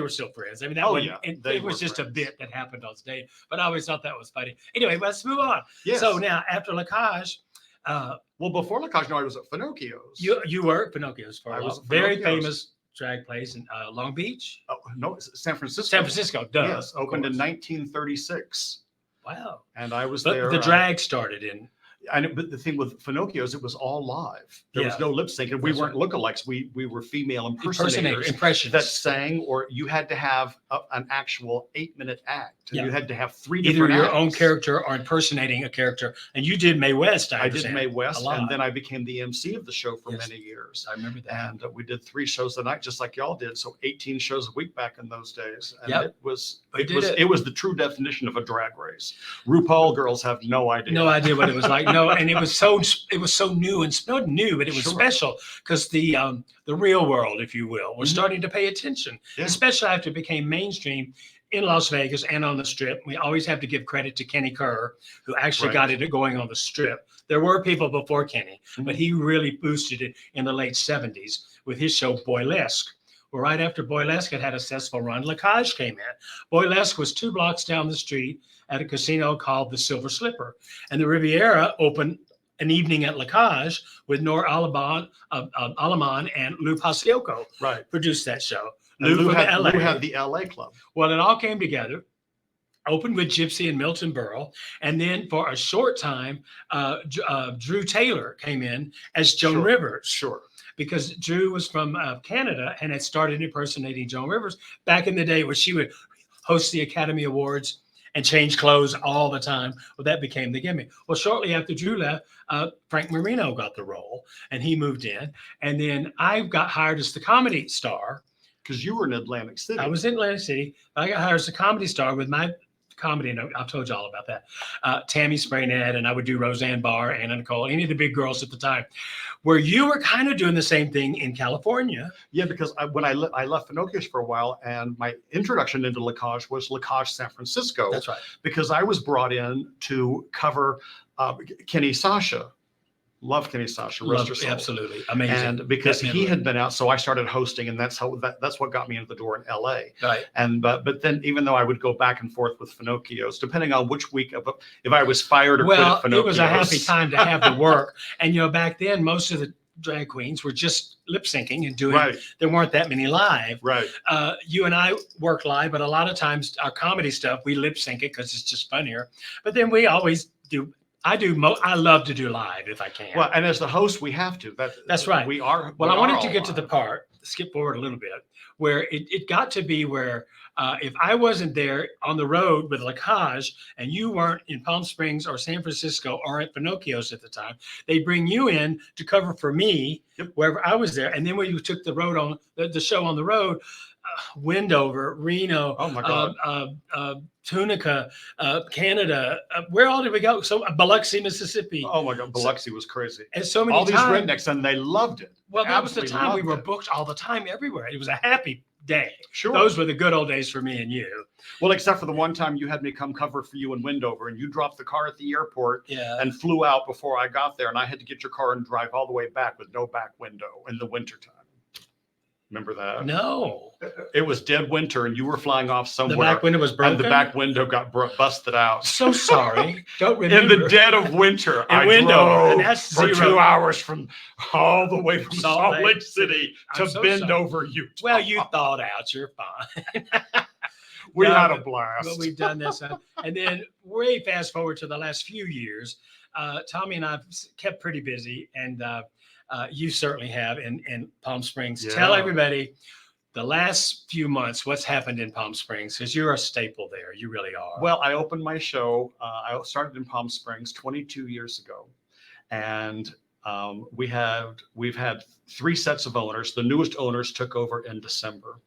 Speaker 1: still friends. I mean, it was just
Speaker 5: friends.
Speaker 1: a bit that happened on stage. But I always thought that was funny. Anyway, let's move on.
Speaker 5: Yes.
Speaker 1: So now, after La Cage,
Speaker 5: Well, before La Cage, no, I was at Finocchio's.
Speaker 1: you were at Pinocchio's for a
Speaker 5: I
Speaker 1: while.
Speaker 5: was at
Speaker 1: Very
Speaker 5: Pinocchio's.
Speaker 1: famous drag place in Long Beach.
Speaker 5: Oh, no, it's San Francisco.
Speaker 1: San Francisco, duh.
Speaker 5: Yes,
Speaker 1: of
Speaker 5: opened in
Speaker 1: course.
Speaker 5: 1936.
Speaker 1: Wow.
Speaker 5: And I was
Speaker 1: But
Speaker 5: there.
Speaker 1: the drag started in.
Speaker 5: But the thing with Finocchio's, it was all live. There was
Speaker 1: Yeah.
Speaker 5: no lip sync, and we
Speaker 1: That's
Speaker 5: weren't lookalikes. We were female impersonators
Speaker 1: Impressions.
Speaker 5: that sang, or you had to have an actual 8-minute act. And
Speaker 1: Yeah.
Speaker 5: you had to have three
Speaker 1: Either
Speaker 5: different
Speaker 1: your
Speaker 5: acts.
Speaker 1: own character or impersonating a character. And you did Mae West,
Speaker 5: I did
Speaker 1: understand,
Speaker 5: Mae
Speaker 1: a
Speaker 5: West,
Speaker 1: lot.
Speaker 5: and then I became the MC of the show for
Speaker 1: Yes.
Speaker 5: many years.
Speaker 1: I remember that.
Speaker 5: And we did 3 shows a night, just like y'all did. So 18 shows a week back in those days. And
Speaker 1: Yep.
Speaker 5: it was
Speaker 1: We
Speaker 5: it
Speaker 1: did
Speaker 5: was
Speaker 1: it.
Speaker 5: it was the true definition of a drag race. RuPaul girls have no idea.
Speaker 1: No idea what it was like. No, and it was so new and not new, but it was
Speaker 5: Sure.
Speaker 1: special because the real world, if you will, was
Speaker 5: Mhm.
Speaker 1: starting to pay attention,
Speaker 5: Yeah.
Speaker 1: especially after it became mainstream in Las Vegas and on the Strip. We always have to give credit to Kenny Kerr, who actually
Speaker 5: Right.
Speaker 1: got it going on the Strip. There were people before Kenny, but
Speaker 5: Mhm.
Speaker 1: he really boosted it in the late '70s with his show Boylesque. Well, right after Boylesque had a successful run, La Cage came in. Boylesque was 2 blocks down the street at a casino called the Silver Slipper, and the Riviera opened an evening at La Cage with Nor Alaman and Lou Paciocco
Speaker 5: Right.
Speaker 1: produced that show.
Speaker 5: And Lou
Speaker 1: from
Speaker 5: had,
Speaker 1: LA.
Speaker 5: Lou had the LA club.
Speaker 1: Well, it all came together. opened with Gypsy and Milton Berle, and then for a short time, Drew Taylor came in as Joan
Speaker 5: Sure.
Speaker 1: Rivers.
Speaker 5: Sure.
Speaker 1: Because Drew was from Canada and had started impersonating Joan Rivers back in the day where she would host the Academy Awards and change clothes all the time. Well, that became the gimmick. Well, shortly after Drew left, Frank Marino got the role and he moved in. And then I got hired as the comedy star.
Speaker 5: Because you were in Atlantic City.
Speaker 1: I was in Atlantic City. I got hired as a comedy star with my comedy, and I've told you all about that. Tammy Sprainette, and I would do Roseanne Barr, Anna Nicole, any of the big girls at the time. Where you were kind of doing the same thing in California.
Speaker 5: Yeah, because when I left Pinocchio's for a while, and my introduction into Lacage was Lacage San Francisco.
Speaker 1: That's right.
Speaker 5: Because I was brought in to cover Kenny Sasha. Love Kenny Sasha. Rest her soul.
Speaker 1: Absolutely. Amazing.
Speaker 5: And because
Speaker 1: Definitely.
Speaker 5: he had been out, so I started hosting, and that's what got me into the door in LA.
Speaker 1: Right.
Speaker 5: And but then even though I would go back and forth with Finocchio's, depending on which week if I was fired or quit at Finocchio's.
Speaker 1: It was a happy time to have the work. And back then most of the drag queens were just lip syncing and doing.
Speaker 5: Right.
Speaker 1: There weren't that many live.
Speaker 5: Right.
Speaker 1: You and I work live, but a lot of times our comedy stuff we lip sync it because it's just funnier. But then we always do. I love to do live if I can.
Speaker 5: Well, and as the host, we have to.
Speaker 1: That's right.
Speaker 5: We are.
Speaker 1: Well,
Speaker 5: we
Speaker 1: I wanted
Speaker 5: are
Speaker 1: to
Speaker 5: all
Speaker 1: get to the
Speaker 5: live.
Speaker 1: part, skip forward a little bit, where it got to be where if I wasn't there on the road with Lacage and you weren't in Palm Springs or San Francisco or at Pinocchio's at the time, they bring you in to cover for me wherever I was there. And then when you took the road on the show on the road, Wendover, Reno,
Speaker 5: Oh my God.
Speaker 1: Tunica, Canada. Where all did we go? So Biloxi, Mississippi.
Speaker 5: Oh my God, Biloxi was crazy.
Speaker 1: And so many
Speaker 5: All these
Speaker 1: times.
Speaker 5: rednecks, and they loved it.
Speaker 1: Well, that was the
Speaker 5: Absolutely
Speaker 1: time we
Speaker 5: loved
Speaker 1: were
Speaker 5: it.
Speaker 1: booked all the time everywhere. It was a happy day.
Speaker 5: Sure.
Speaker 1: Those were the good old days for me and you.
Speaker 5: Well, except for the one time you had me come cover for you in Wendover, and you dropped the car at the airport
Speaker 1: Yeah.
Speaker 5: and flew out before I got there, and I had to get your car and drive all the way back with no back window in the wintertime. Remember that?
Speaker 1: No.
Speaker 5: It was dead winter, and you were flying off
Speaker 1: The
Speaker 5: somewhere.
Speaker 1: back window was broken.
Speaker 5: And the back window got busted out.
Speaker 1: So sorry. Don't
Speaker 5: In
Speaker 1: remember.
Speaker 5: the dead of winter,
Speaker 1: In
Speaker 5: I
Speaker 1: Wendover,
Speaker 5: drove
Speaker 1: and that's
Speaker 5: for
Speaker 1: 0.
Speaker 5: 2 hours from all the way from
Speaker 1: Salt
Speaker 5: Salt
Speaker 1: Lake
Speaker 5: Lake City
Speaker 1: I'm
Speaker 5: to
Speaker 1: so
Speaker 5: Bend
Speaker 1: sorry.
Speaker 5: over Utah.
Speaker 1: Well, you thawed out. You're fine.
Speaker 5: We
Speaker 1: No,
Speaker 5: had a
Speaker 1: but
Speaker 5: blast.
Speaker 1: we've done this. And then way fast forward to the last few years, Tommy and I have kept pretty busy, and you certainly have in Palm Springs.
Speaker 5: Yeah.
Speaker 1: Tell everybody the last few months what's happened in Palm Springs, because you're a staple there. You really are.
Speaker 5: Well, I opened my show. I started in Palm Springs 22 years ago, and we've had 3 sets of owners. The newest owners took over in December,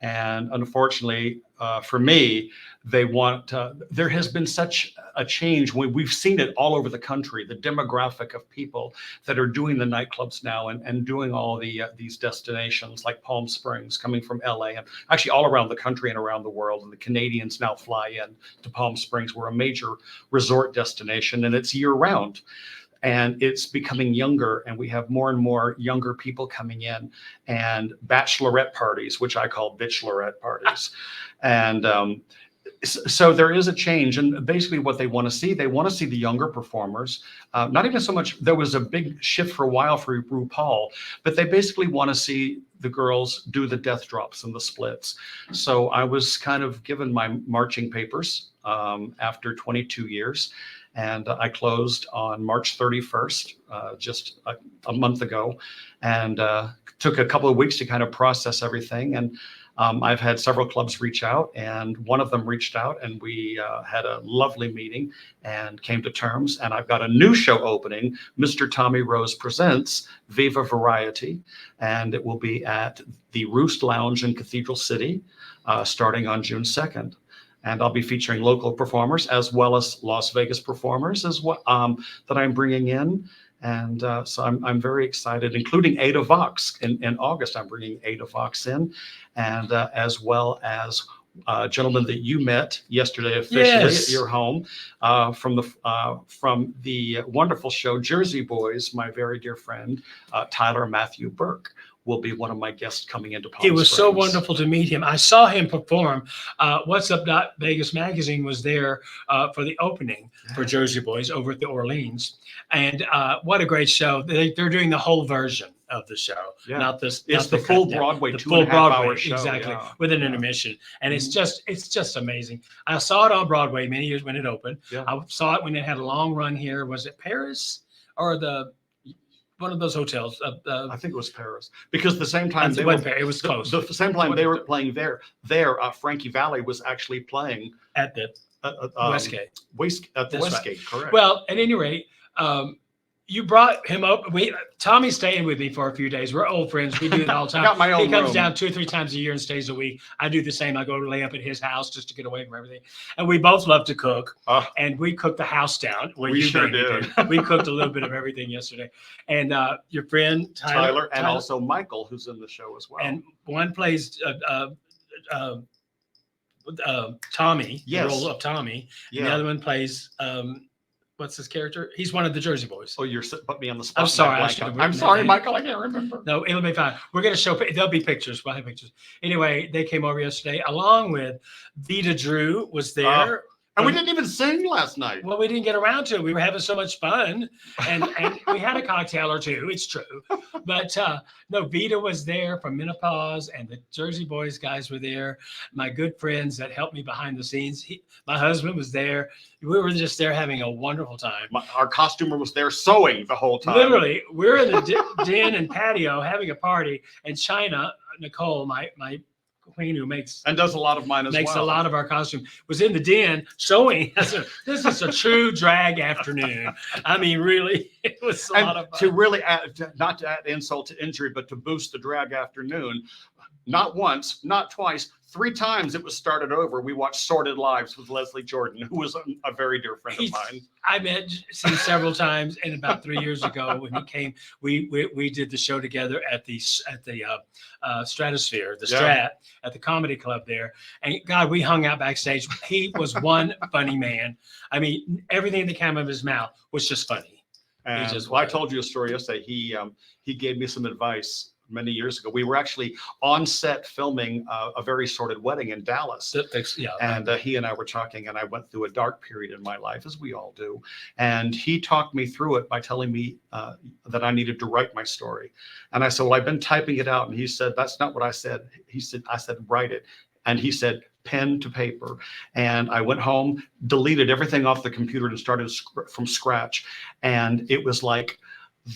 Speaker 5: and unfortunately for me, they want. There has been such a change. We've seen it all over the country. The demographic of people that are doing the nightclubs now and doing all these destinations like Palm Springs, coming from LA and actually all around the country and around the world. And the Canadians now fly in to Palm Springs. We're a major resort destination, and it's year round. And it's becoming younger, and we have more and more younger people coming in, and bachelorette parties, which I call bitchlorette parties. And so there is a change, and basically what they want to see the younger performers. Not even so much, there was a big shift for a while for RuPaul, but they basically want to see the girls do the death drops and the splits. So I was kind of given my marching papers after 22 years. And I closed on March 31st, just a month ago, and took a couple of weeks to kind of process everything. And I've had several clubs reach out, and one of them reached out, and we had a lovely meeting and came to terms. And I've got a new show opening, Mr. Tommy Rose Presents Viva Variety, and it will be at the Roost Lounge in Cathedral City, starting on June 2nd. And I'll be featuring local performers as well as Las Vegas performers as well that I'm bringing in. And so I'm very excited, including Ada Vox. In August, I'm bringing Ada Vox in, and as well as a gentleman that you met yesterday officially
Speaker 1: Yes.
Speaker 5: at your home from the wonderful show Jersey Boys. My very dear friend Tyler Matthew Burke will be one of my guests coming into Palm
Speaker 1: It was so
Speaker 5: Springs.
Speaker 1: wonderful to meet him. I saw him perform. What's Up Vegas Magazine was there for the opening for Jersey Boys over at the Orleans. And what a great show. They're doing the whole version of the show,
Speaker 5: Yeah.
Speaker 1: not this.
Speaker 5: It's
Speaker 1: not
Speaker 5: the full
Speaker 1: cut down,
Speaker 5: Broadway,
Speaker 1: the
Speaker 5: 2.5
Speaker 1: full Broadway,
Speaker 5: hour show.
Speaker 1: exactly,
Speaker 5: Yeah.
Speaker 1: with an
Speaker 5: Yeah.
Speaker 1: intermission, and
Speaker 5: Mhm.
Speaker 1: it's just amazing. I saw it on Broadway many years when it opened.
Speaker 5: Yeah.
Speaker 1: I saw it when it had a long run here. Was it Paris or one of those hotels?
Speaker 5: I think it was Paris, because the same time
Speaker 1: it wasn't Paris. It was close.
Speaker 5: the same time they were playing there, Frankie Valli was actually playing
Speaker 1: At the Westgate.
Speaker 5: At the
Speaker 1: That's right.
Speaker 5: Westgate, correct?
Speaker 1: Well, at any rate, you brought him up. Tommy's staying with me for a few days. We're old friends. We do it all the time.
Speaker 5: Got my own
Speaker 1: He comes
Speaker 5: room.
Speaker 1: down 2 or 3 times a year and stays a week. I do the same. I go lay up at his house just to get away from everything. And we both love to cook. And we cooked the house down. Well,
Speaker 5: We
Speaker 1: you
Speaker 5: sure
Speaker 1: mainly
Speaker 5: did.
Speaker 1: We cooked a little bit of everything yesterday. And your friend
Speaker 5: Tyler, and also Michael, who's in the show as well.
Speaker 1: and one plays Tommy,
Speaker 5: Yes.
Speaker 1: the role of Tommy. And the
Speaker 5: Yeah.
Speaker 1: other one plays what's his character? He's one of the Jersey Boys.
Speaker 5: Oh, you're put me on the spot.
Speaker 1: I'm sorry, I
Speaker 5: Blank
Speaker 1: should have
Speaker 5: out.
Speaker 1: written
Speaker 5: I'm
Speaker 1: that
Speaker 5: sorry,
Speaker 1: down.
Speaker 5: Michael. I can't remember.
Speaker 1: No, it'll be fine. We're going to show, there'll be pictures. We'll have pictures. Anyway, they came over yesterday along with Vita Drew was there.
Speaker 5: And we didn't even sing last night.
Speaker 1: Well, we didn't get around to it. We were having so much fun, and we had a cocktail or two. It's true, but no, Vita was there from Menopause, and the Jersey Boys guys were there. My good friends that helped me behind the scenes. My husband was there. We were just there having a wonderful time.
Speaker 5: Our costumer was there sewing the whole time.
Speaker 1: Literally, we're in the den and patio having a party, and China Nicole, my queen who makes
Speaker 5: And does a lot of mine as
Speaker 1: makes
Speaker 5: well.
Speaker 1: a lot of our costume, was in the den sewing. This is a true drag afternoon. I mean, really, it was a lot of
Speaker 5: And
Speaker 1: fun.
Speaker 5: to really not to add insult to injury, but to boost the drag afternoon, not once, not twice, 3 times it was started over. We watched Sordid Lives with Leslie Jordan, who was a very dear friend of mine.
Speaker 1: I met him several times, and about 3 years ago when he came, we did the show together at the Stratosphere, the Strat, at the comedy club there. And God, we hung out backstage. He was one funny man. I mean, everything that came out of his mouth was just funny.
Speaker 5: And
Speaker 1: just
Speaker 5: well, I
Speaker 1: was.
Speaker 5: told you a story yesterday. He gave me some advice many years ago. We were actually on set filming a very sordid wedding in Dallas.
Speaker 1: Yeah.
Speaker 5: And he and I were talking, and I went through a dark period in my life, as we all do. And he talked me through it by telling me that I needed to write my story. And I said, well, I've been typing it out. And he said, that's not what I said. I said, write it. And he said, pen to paper. And I went home, deleted everything off the computer and started from scratch. And it was like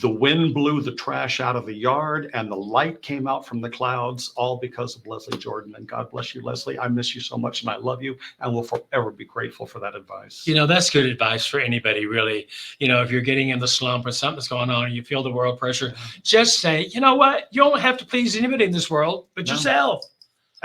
Speaker 5: the wind blew the trash out of the yard and the light came out from the clouds, all because of Leslie Jordan. And God bless you, Leslie. I miss you so much and I love you and will forever be grateful for that advice.
Speaker 1: You know, that's good advice for anybody, really. You know, if you're getting in the slump or something's going on and you feel the world pressure, just say, you know what? You don't have to please anybody in this world but
Speaker 5: No.
Speaker 1: yourself.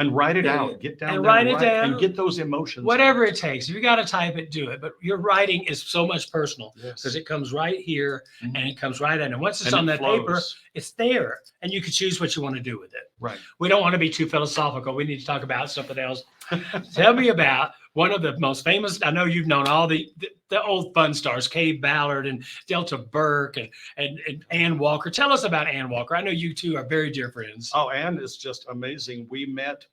Speaker 5: And write it out. Get down
Speaker 1: And
Speaker 5: there
Speaker 1: write it down.
Speaker 5: and get those emotions.
Speaker 1: Whatever it takes. If you got to type it, do it. But your writing is so much personal
Speaker 5: Yes.
Speaker 1: because it comes right here
Speaker 5: Mhm.
Speaker 1: and it comes right in. And once it's
Speaker 5: And
Speaker 1: on
Speaker 5: it
Speaker 1: that paper,
Speaker 5: flows.
Speaker 1: it's there. And you can choose what you want to do with it.
Speaker 5: Right.
Speaker 1: We don't want to be too philosophical. We need to talk about something else. Tell me about one of the most famous. I know you've known all the old fun stars, Kay Ballard and Delta Burke and Ann Walker. Tell us about Ann Walker. I know you two are very dear friends.
Speaker 5: Oh, Anne is just amazing. We met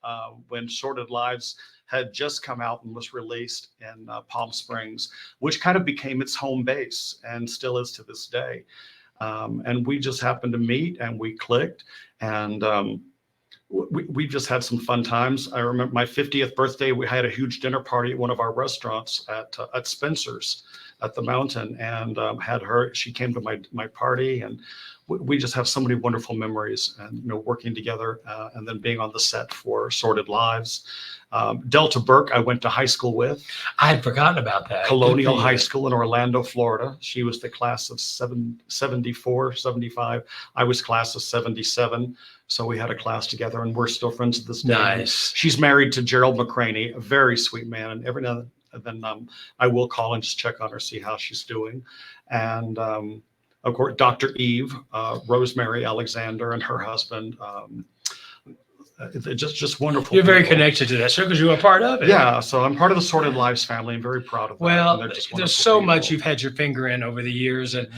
Speaker 5: when Sordid Lives had just come out and was released in Palm Springs, which kind of became its home base and still is to this day. And we just happened to meet and we clicked, and we just had some fun times. I remember my 50th birthday, we had a huge dinner party at one of our restaurants at Spencer's at the Mountain, and had her. She came to my party, and we just have so many wonderful memories, and working together, and then being on the set for Sordid Lives. Delta Burke, I went to high school with.
Speaker 1: I had forgotten about that.
Speaker 5: Colonial
Speaker 1: Good for
Speaker 5: High
Speaker 1: you.
Speaker 5: School in Orlando, Florida. She was the class of 74, 75. I was class of 77. So we had a class together, and we're still friends to this day.
Speaker 1: Nice.
Speaker 5: She's married to Gerald McCraney, a very sweet man. And every now and then I will call and just check on her, see how she's doing. And of course, Dr. Eve, Rosemary Alexander, and her husband. Just wonderful.
Speaker 1: You're very
Speaker 5: people.
Speaker 1: connected to that show because you were part of it.
Speaker 5: Yeah, so I'm part of the Sordid Lives family. I'm very proud of that.
Speaker 1: Well,
Speaker 5: and they're just
Speaker 1: there's
Speaker 5: wonderful
Speaker 1: so much
Speaker 5: people.
Speaker 1: you've had your finger in over the years. And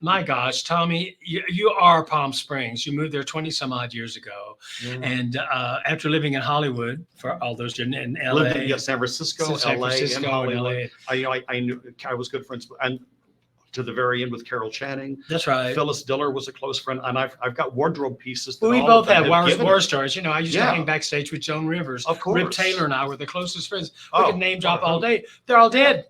Speaker 1: my gosh, Tommy, you are Palm Springs. You moved there 20 some odd years ago.
Speaker 5: Yeah.
Speaker 1: And after living in Hollywood for all those years in LA,
Speaker 5: Lived in San Francisco,
Speaker 1: San
Speaker 5: LA,
Speaker 1: Francisco
Speaker 5: and
Speaker 1: and
Speaker 5: Hollywood.
Speaker 1: LA.
Speaker 5: I knew I was good friends, and to the very end with Carol Channing.
Speaker 1: That's right.
Speaker 5: Phyllis Diller was a close friend, and I've got wardrobe pieces. That
Speaker 1: Well, we
Speaker 5: all
Speaker 1: both
Speaker 5: of them
Speaker 1: had
Speaker 5: have given
Speaker 1: war
Speaker 5: me.
Speaker 1: stars. You know, I used to
Speaker 5: Yeah.
Speaker 1: hang backstage with Joan Rivers.
Speaker 5: Of course.
Speaker 1: Rip Taylor and I were the closest friends. We
Speaker 5: Oh,
Speaker 1: could name drop all
Speaker 5: uh-huh.
Speaker 1: day. They're all dead.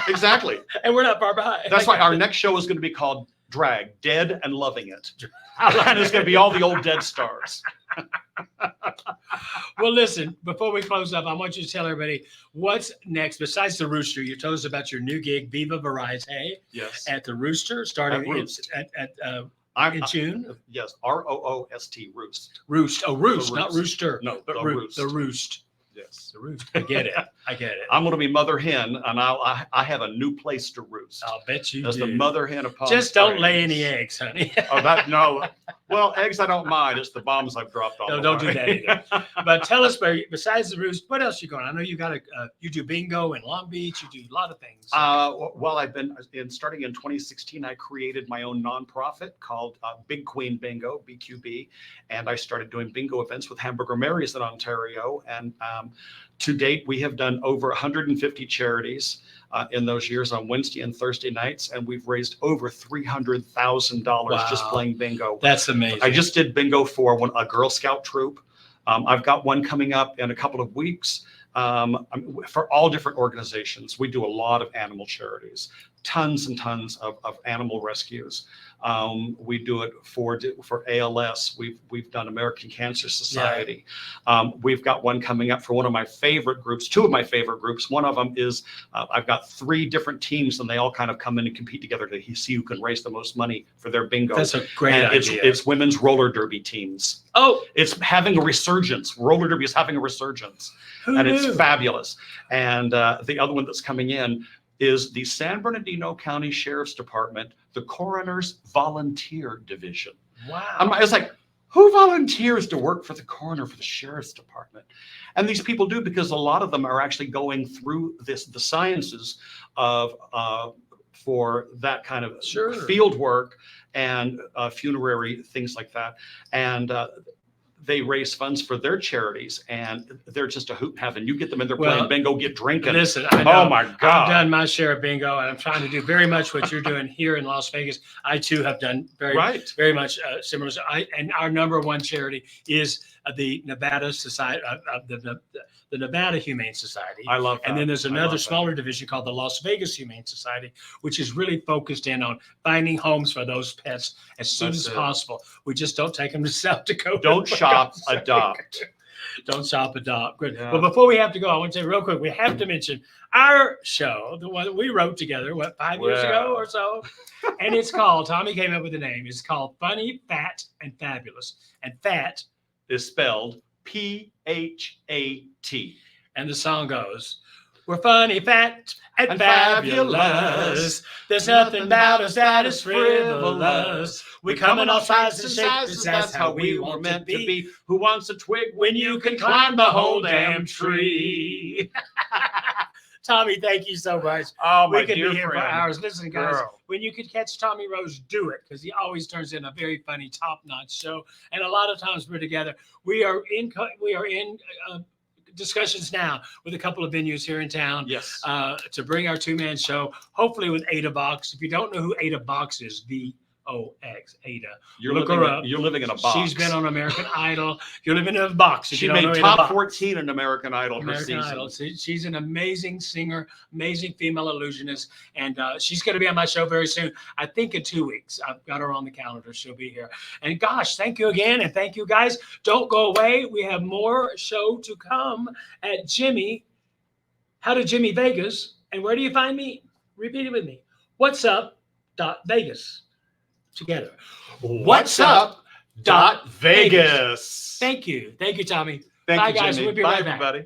Speaker 5: Exactly.
Speaker 1: And we're not far behind.
Speaker 5: That's why our next show is going to be called Drag, Dead and Loving It. And it's going to be all the old dead stars.
Speaker 1: Well, listen, before we close up, I want you to tell everybody what's next. Besides the Rooster, you told us about your new gig, Viva Variete,
Speaker 5: Yes.
Speaker 1: at the Rooster, starting
Speaker 5: At Roost.
Speaker 1: in June.
Speaker 5: Yes, Roost, Roost.
Speaker 1: Roost. Oh, Roost,
Speaker 5: The
Speaker 1: not
Speaker 5: Roost.
Speaker 1: Rooster.
Speaker 5: No,
Speaker 1: but
Speaker 5: the
Speaker 1: Roost. The
Speaker 5: Roost.
Speaker 1: Roost.
Speaker 5: Yes.
Speaker 1: The Roost. I get it. I get it.
Speaker 5: I'm going to be Mother Hen, and I have a new place to roost.
Speaker 1: I'll bet you
Speaker 5: As
Speaker 1: do.
Speaker 5: the Mother Hen of Palm
Speaker 1: Just don't lay
Speaker 5: Springs.
Speaker 1: any eggs, honey.
Speaker 5: Oh, that no. Well, eggs I don't mind. It's the bombs I've dropped on.
Speaker 1: No,
Speaker 5: the
Speaker 1: don't do
Speaker 5: way.
Speaker 1: that either. But tell us, besides the Roost, what else you going? I know you got you do bingo in Long Beach. You do a lot of things.
Speaker 5: Well, I've been starting in 2016. I created my own nonprofit called Big Queen Bingo (BQB), and I started doing bingo events with Hamburger Mary's in Ontario. And to date, we have done over 150 charities in those years on Wednesday and Thursday nights, and we've raised over $300,000 just
Speaker 1: Wow.
Speaker 5: playing bingo.
Speaker 1: That's amazing.
Speaker 5: I just did bingo for a Girl Scout troop. I've got one coming up in a couple of weeks for all different organizations. We do a lot of animal charities, tons and tons of animal rescues. We do it for ALS. We've done American Cancer Society. We've got one coming up for one of my favorite groups, two of my favorite groups. One of them is I've got 3 different teams, and they all kind of come in and compete together to see who can raise the most money for their bingo.
Speaker 1: That's a great
Speaker 5: And
Speaker 1: idea.
Speaker 5: It's women's roller derby teams.
Speaker 1: Oh,
Speaker 5: It's having a resurgence. Roller derby is having a resurgence,
Speaker 1: who
Speaker 5: and
Speaker 1: knew?
Speaker 5: it's fabulous. And the other one that's coming in is the San Bernardino County Sheriff's Department, the Coroner's Volunteer Division.
Speaker 1: Wow.
Speaker 5: It's like, who volunteers to work for the coroner for the Sheriff's Department? And these people do, because a lot of them are actually going through the sciences of for that kind of
Speaker 1: Sure.
Speaker 5: field work and funerary things like that. And they raise funds for their charities, and they're just a hoot in heaven. You get them in there
Speaker 1: Well,
Speaker 5: playing bingo, get drinking.
Speaker 1: Listen, I know.
Speaker 5: Oh my
Speaker 1: I've
Speaker 5: God.
Speaker 1: done my share of bingo, and I'm trying to do very much what you're doing here in Las Vegas. I too have done
Speaker 5: Right.
Speaker 1: very much similar. So and our number one charity is the Nevada Society, the Nevada Humane Society.
Speaker 5: I love that.
Speaker 1: And then there's
Speaker 5: I
Speaker 1: another
Speaker 5: love that.
Speaker 1: smaller division called the Las Vegas Humane Society, which is really focused in on finding homes for those pets as soon
Speaker 5: That's
Speaker 1: as
Speaker 5: it.
Speaker 1: possible. We just don't take them to South Dakota.
Speaker 5: Don't
Speaker 1: for
Speaker 5: shop,
Speaker 1: God's sake.
Speaker 5: adopt.
Speaker 1: Don't shop, adopt. Good.
Speaker 5: Yeah.
Speaker 1: Well, before we have to go, I want to say real quick, we have to mention our show, the one that we wrote together, 5 years ago
Speaker 5: Well.
Speaker 1: or so? And it's called, Tommy came up with the name, it's called Funny, Fat, and Fabulous. And fat,
Speaker 5: Is spelled PHAT.
Speaker 1: and the song goes, we're funny, fat, and
Speaker 5: And
Speaker 1: fabulous.
Speaker 5: fabulous.
Speaker 1: There's nothing about us that is frivolous. We come in all sizes and shapes, that's how we were meant to be.
Speaker 5: Who wants a twig
Speaker 1: When you can climb the whole damn tree. Tommy, thank you so much.
Speaker 5: Oh, my
Speaker 1: We could
Speaker 5: dear
Speaker 1: be here
Speaker 5: friend.
Speaker 1: for hours. Listen, guys,
Speaker 5: Girl.
Speaker 1: when you could catch Tommy Rose, do it, because he always turns in a very funny, top-notch show. And a lot of times we're together. We are in discussions now with a couple of venues here in town
Speaker 5: Yes.
Speaker 1: to bring our two-man show, hopefully with Ada Box. If you don't know who Ada Box is, VOX, Ada.
Speaker 5: You're
Speaker 1: Look
Speaker 5: living
Speaker 1: her up.
Speaker 5: you're living in a box.
Speaker 1: She's been on American Idol. You're living in a box. If
Speaker 5: She
Speaker 1: you don't know
Speaker 5: made
Speaker 1: Ada
Speaker 5: top
Speaker 1: Box.
Speaker 5: 14 in American Idol her
Speaker 1: American
Speaker 5: season.
Speaker 1: Idol. She's an amazing singer, amazing female illusionist, and she's going to be on my show very soon. I think in 2 weeks. I've got her on the calendar. She'll be here. And gosh, thank you again, and thank you guys. Don't go away. We have more show to come at Jimmy. How to Jimmy Vegas, and where do you find me? Repeat it with me. What's up? Vegas. Together.
Speaker 5: What's up? Vegas.
Speaker 1: Thank you, Tommy.
Speaker 5: Thank
Speaker 1: Bye,
Speaker 5: you,
Speaker 1: guys.
Speaker 5: Jimmy.
Speaker 1: We'll be
Speaker 5: Bye,
Speaker 1: right back.
Speaker 5: everybody.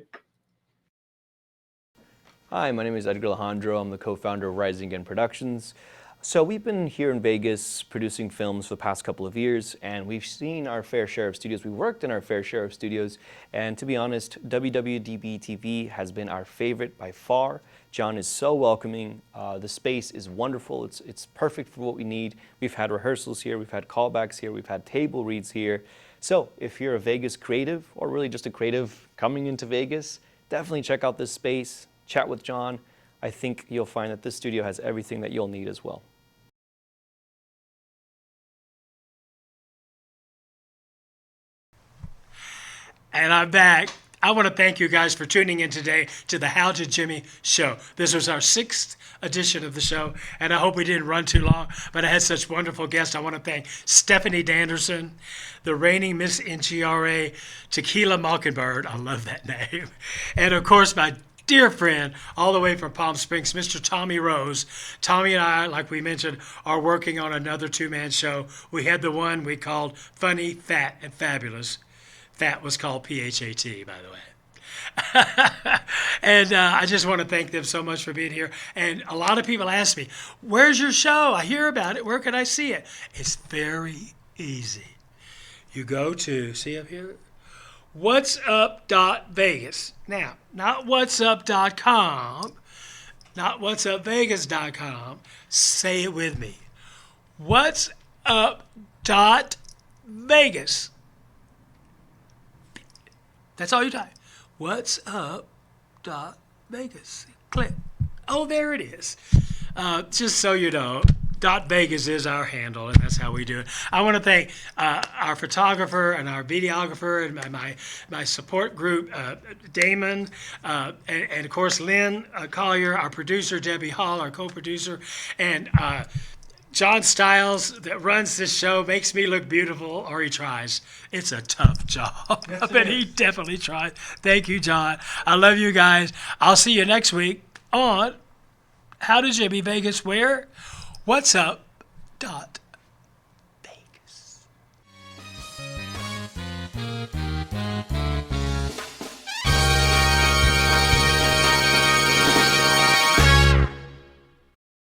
Speaker 6: Hi, my name is Edgar Alejandro. I'm the co-founder of Rising Again Productions. So we've been here in Vegas producing films for the past couple of years, and we've seen our fair share of studios. We worked in our fair share of studios, and to be honest, WWDBTV has been our favorite by far. John is so welcoming. The space is wonderful. It's perfect for what we need. We've had rehearsals here, we've had callbacks here, we've had table reads here. So if you're a Vegas creative, or really just a creative coming into Vegas, definitely check out this space, chat with John. I think you'll find that this studio has everything that you'll need as well.
Speaker 1: And I'm back. I want to thank you guys for tuning in today to the How Did Jimmy show. This was our 6th edition of the show, and I hope we didn't run too long, but I had such wonderful guests. I want to thank Stephanie Danderson, the reigning Miss NGRA, Tequila Mockingbird. I love that name. And of course, my dear friend, all the way from Palm Springs, Mr. Tommy Rose. Tommy and I, like we mentioned, are working on another 2-man show. We had the one we called Funny, Fat, and Fabulous. Fat was called PHAT, by the way. And I just want to thank them so much for being here. And a lot of people ask me, where's your show? I hear about it. Where can I see it? It's very easy. You go to, see up here, what'sup.vegas. Now, not what'sup.com, not what'supvegas.com. Say it with me. What'sup.vegas. That's all you type. What'sup.vegas. Click. Oh, there it is. Just so you know, .vegas is our handle, and that's how we do it. I want to thank our photographer and our videographer and my support group, Damon, and of course Lynn Collier, our producer, Debbie Hall, our co-producer, and John Stiles that runs this show, makes me look beautiful, or he tries. It's a tough job, but he definitely tries. Thank you, John. I love you guys. I'll see you next week on How Did Jimmy Vegas, where? What's up?